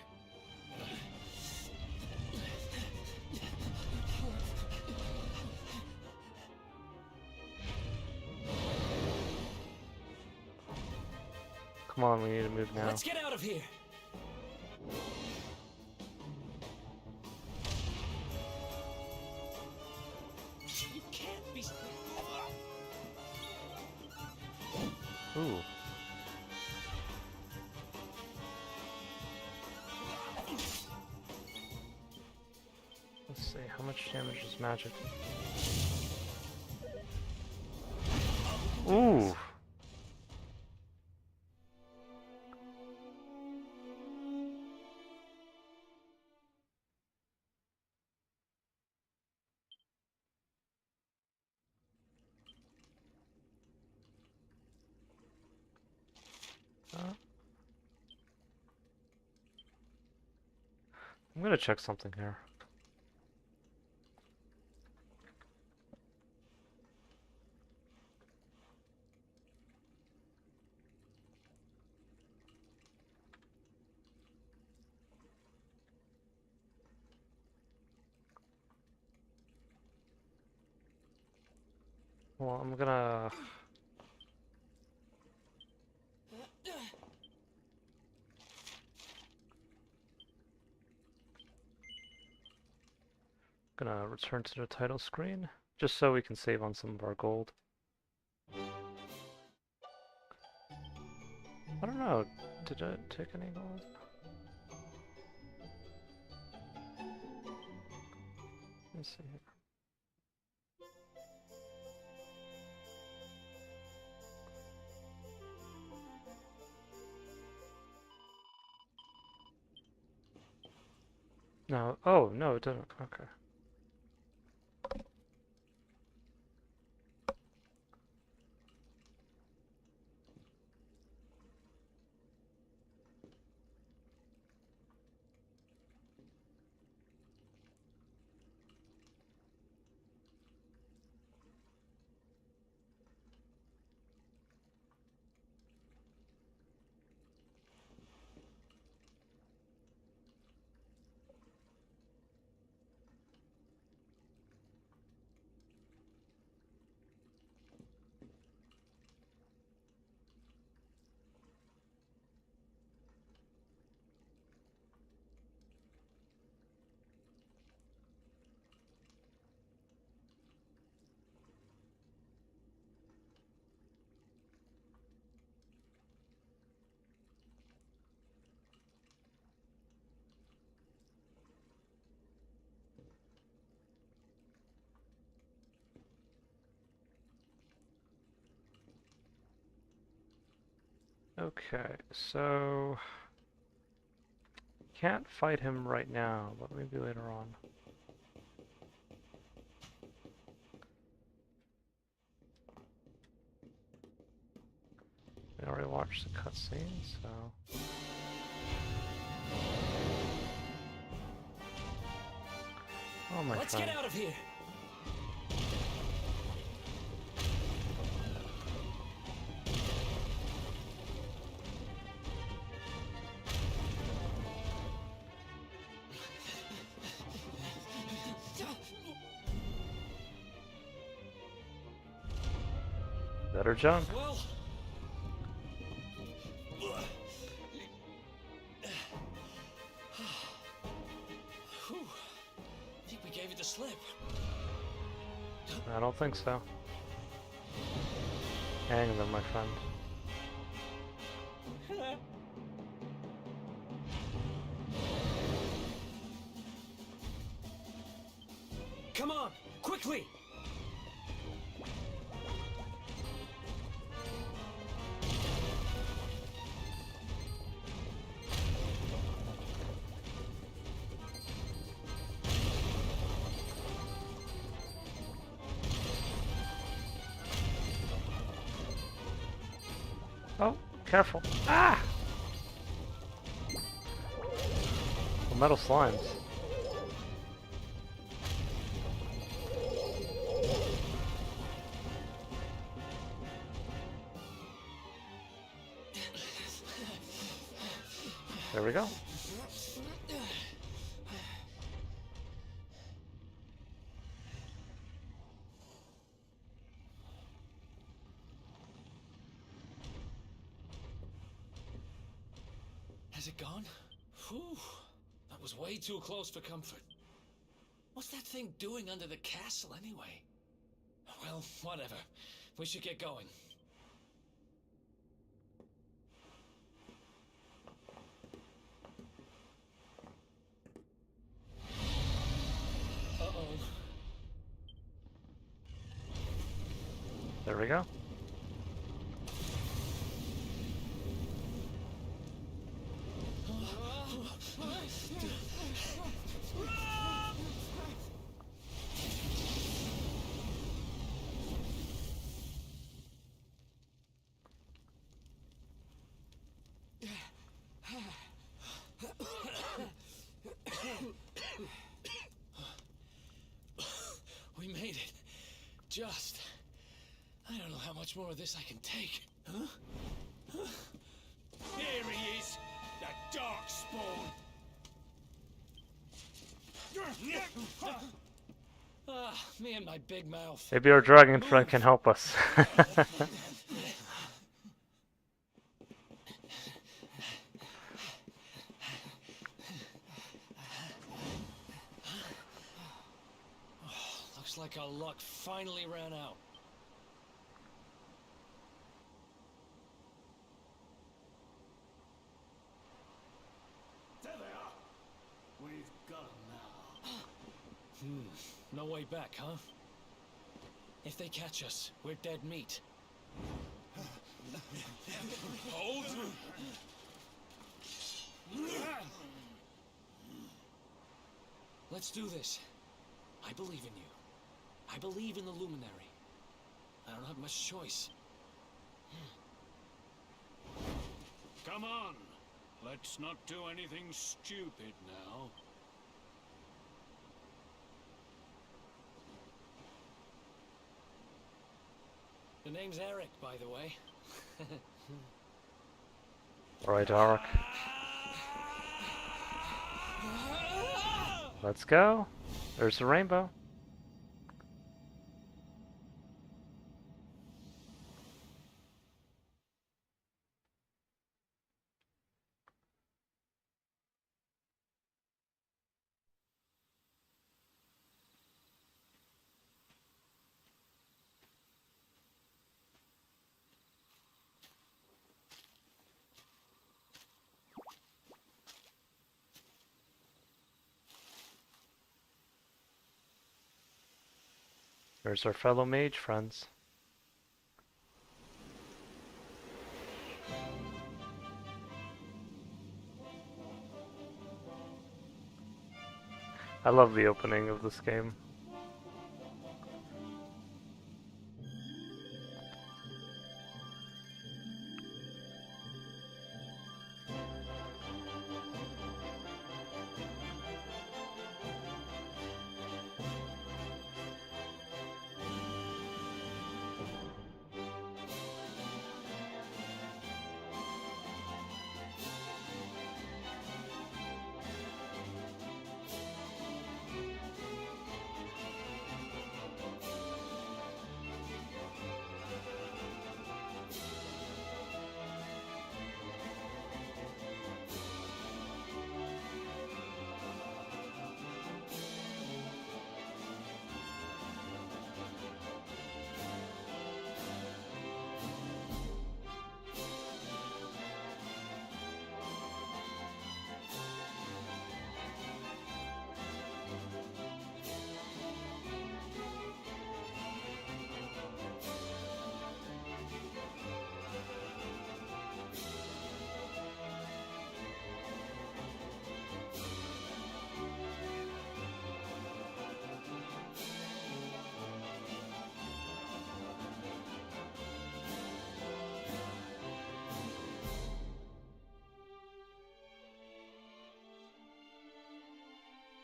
Come on, we need to move now. Let's get out of here. You can't be. Ooh. Let's see, how much damage is magic? Ooh. I'm gonna check something here. Well, I'm gonna return to the title screen, just so we can save on some of our gold. I don't know, did I take any gold? Let's see here. No, oh, no, it didn't, okay. Okay, so can't fight him right now, but maybe later on. I already watched the cutscene, so... Oh my Let's friend. get out of here. Better jump. Well, whew. I think we gave it the slip. I don't think so. Hang them, my friend. Come on, quickly! Oh, careful. Ah! The metal slimes. There we go. Has it gone? Whew. That was way too close for comfort. What's that thing doing under the castle anyway? Well, whatever. We should get going. Uh-oh. There we go. just. I don't know how much more of this I can take. Huh? Here he is, the Darkspawn. Ah, me and my big mouth. Maybe our dragon friend can help us. Looks like our luck finally ran out. There they are. We've got 'em now. No way back, huh? If they catch us, we're dead meat. Hold! Let's do this. I believe in you. I believe in the Luminary. I don't have much choice. Come on. Let's not do anything stupid now. The name's Eric, by the way. Alright, Arik. Let's go. There's the rainbow. There's our fellow mage friends. I love the opening of this game.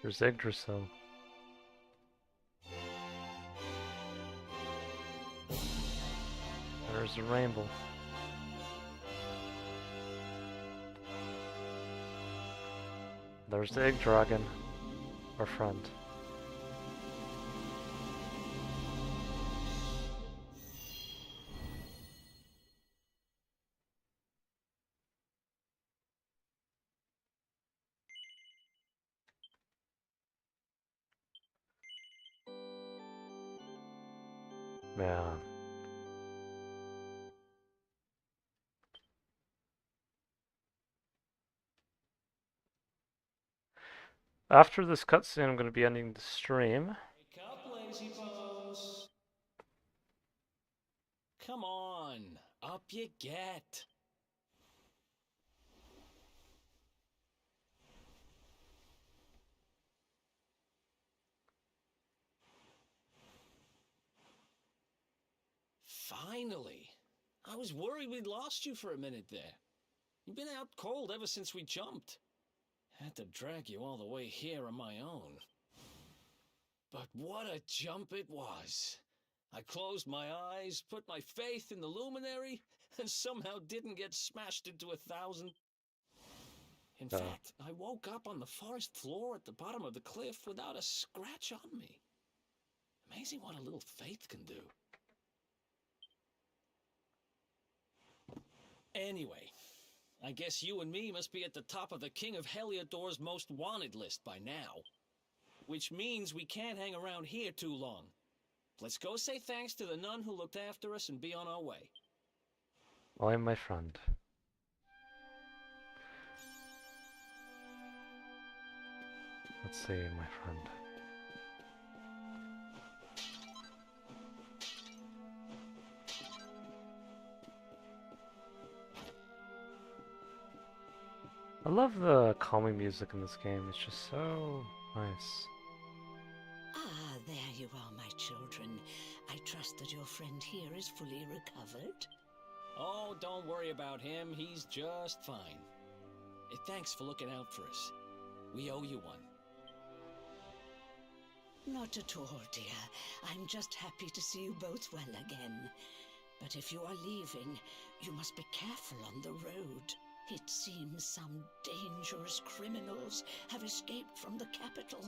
There's Yggdrasil. There's the rainbow. There's the egg dragon, our friend. Man. After this cutscene, I'm going to be ending the stream. Wake up, lazy bones. Come on, up you get. Finally. I was worried we'd lost you for a minute there. You've been out cold ever since we jumped. Had to drag you all the way here on my own. But what a jump it was. I closed my eyes, put my faith in the luminary, and somehow didn't get smashed into 1,000. In fact, I woke up on the forest floor at the bottom of the cliff without a scratch on me. Amazing what a little faith can do. Anyway, I guess you and me must be at the top of the King of Heliodor's most wanted list by now. Which means we can't hang around here too long. Let's go say thanks to the nun who looked after us and be on our way. I am my friend. Let's see, my friend. I love the calming music in this game. It's just so nice. Ah, there you are, my children. I trust that your friend here is fully recovered. Oh, don't worry about him. He's just fine. Thanks for looking out for us. We owe you one. Not at all, dear. I'm just happy to see you both well again. But if you are leaving, you must be careful on the road. It seems some dangerous criminals have escaped from the capital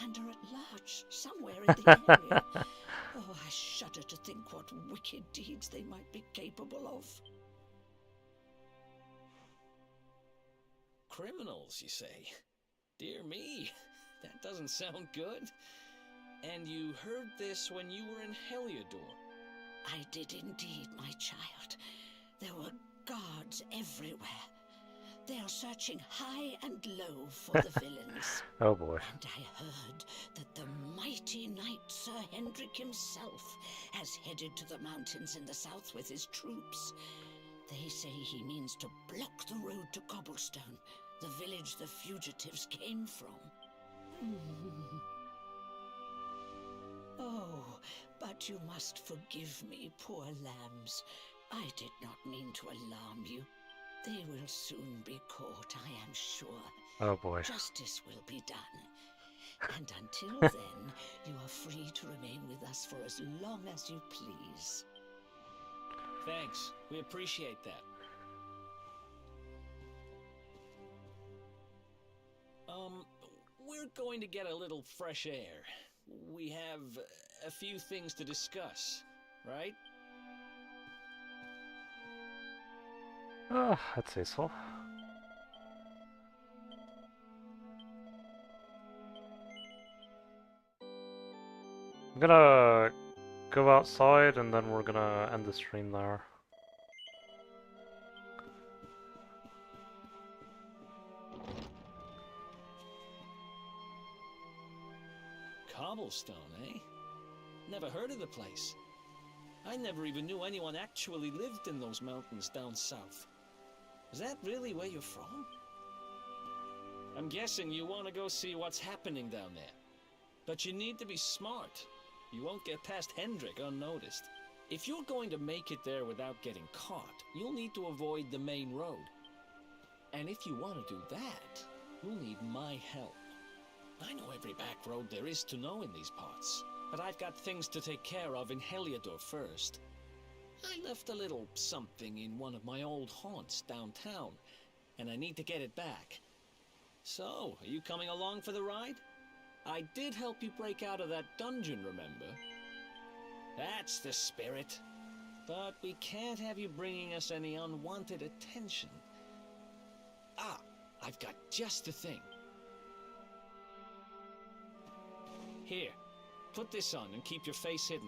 and are at large somewhere in the area. Oh, I shudder to think what wicked deeds they might be capable of. Criminals, you say? Dear me, that doesn't sound good. And you heard this when you were in Heliodor? I did indeed, my child. There were guards everywhere. They are searching high and low for the villains. Oh boy. And I heard that the mighty knight Sir Hendrik himself has headed to the mountains in the south with his troops. They say he means to block the road to Cobblestone, the village the fugitives came from. Oh, but you must forgive me, poor lambs. I did not mean to alarm you. They will soon be caught, I am sure. Oh boy. Justice will be done. And until then, you are free to remain with us for as long as you please. Thanks. We appreciate that. We're going to get a little fresh air. We have a few things to discuss, right? I'd say so. I'm gonna go outside and then we're gonna end the stream there. Cobblestone, eh? Never heard of the place. I never even knew anyone actually lived in those mountains down south. Is that really where you're from? I'm guessing you want to go see what's happening down there. But you need to be smart. You won't get past Hendrik unnoticed. If you're going to make it there without getting caught, you'll need to avoid the main road. And if you want to do that, you'll need my help. I know every back road there is to know in these parts, but I've got things to take care of in Heliodor first. I left a little something in one of my old haunts downtown, and I need to get it back. So, are you coming along for the ride? I did help you break out of that dungeon, remember? That's the spirit. But we can't have you bringing us any unwanted attention. Ah, I've got just the thing. Here, put this on and keep your face hidden.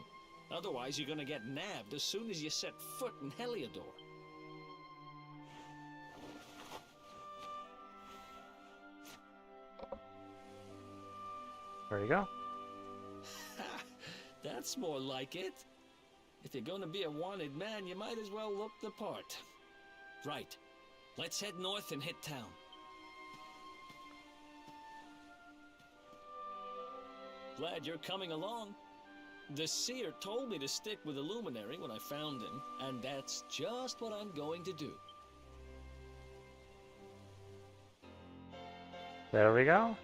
Otherwise, you're gonna get nabbed as soon as you set foot in Heliodor. There you go. That's more like it. If you're gonna be a wanted man, you might as well look the part. Right. Let's head north and hit town. Glad you're coming along. The seer told me to stick with the luminary when I found him, and that's just what I'm going to do. There we go.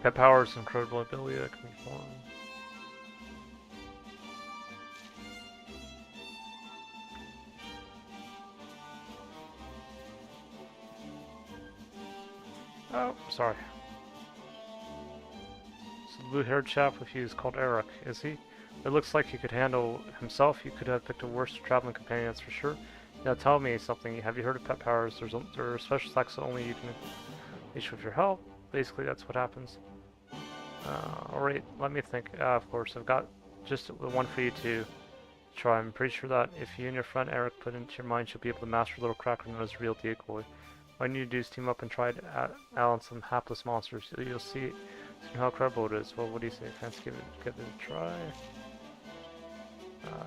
Pet powers, incredible ability that can be formed. Oh, sorry. So the blue-haired chap with you is called Eric, is he? It looks like he could handle himself. You could have picked a worse traveling companion, that's for sure. Now tell me something. Have you heard of pet powers? There are special attacks that only you can reach with your help. Basically, that's what happens. Alright, let me think. Of course, I've got just the one for you to try. I'm pretty sure that if you and your friend Eric put into your mind, you'll be able to master a little cracker known as real decoy. All you need to do is team up and try to out on some hapless monsters. You'll see how incredible it is. Well, what do you say? Fancy give it a try?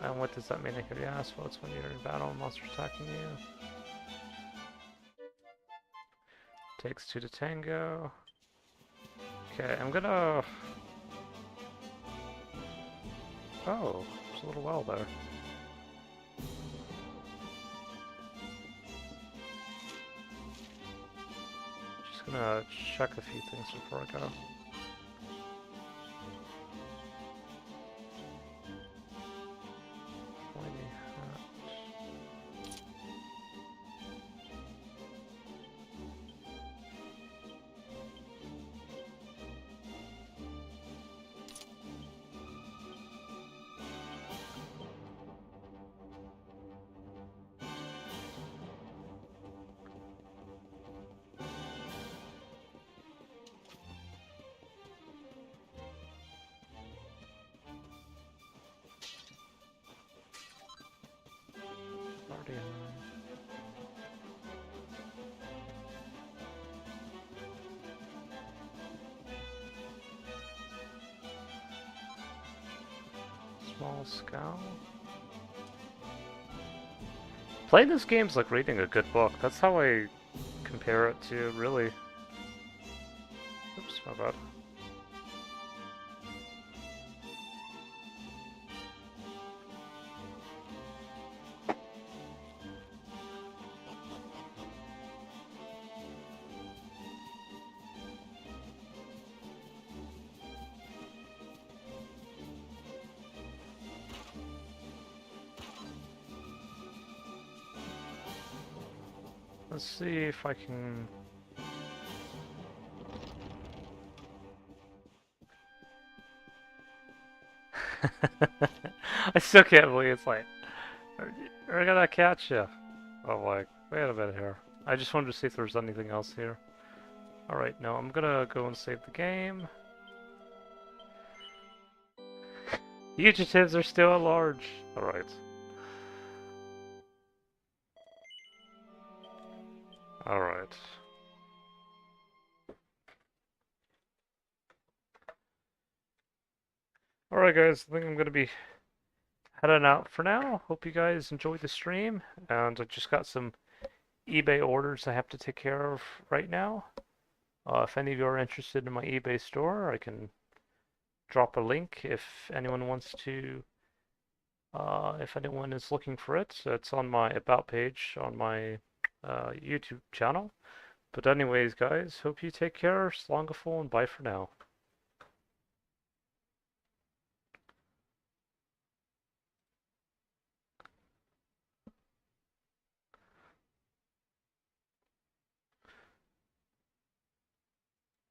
And what does that mean? I could ask. Well, it's when you're in battle and monsters attacking you. Takes 2 to tango. Okay, I'm gonna... Oh, there's a little well there. Just gonna check a few things before I go. Small scowl. Playing this game's like reading a good book. That's how I compare it to, really. Oops, my bad. Let's see if I can... I still can't believe it's like... We're gonna catch you. Oh, like, wait a minute here. I just wanted to see if there's anything else here. Alright, no, I'm gonna go and save the game. Fugitives are still at large. Alright. Alright. Alright guys, I think I'm gonna be heading out for now. Hope you guys enjoyed the stream, and I just got some eBay orders I have to take care of right now. If any of you are interested in my eBay store, I can drop a link if anyone wants to, if anyone is looking for it. It's on my About page on my YouTube channel. But anyways, guys, hope you take care. Slongaful and bye for now.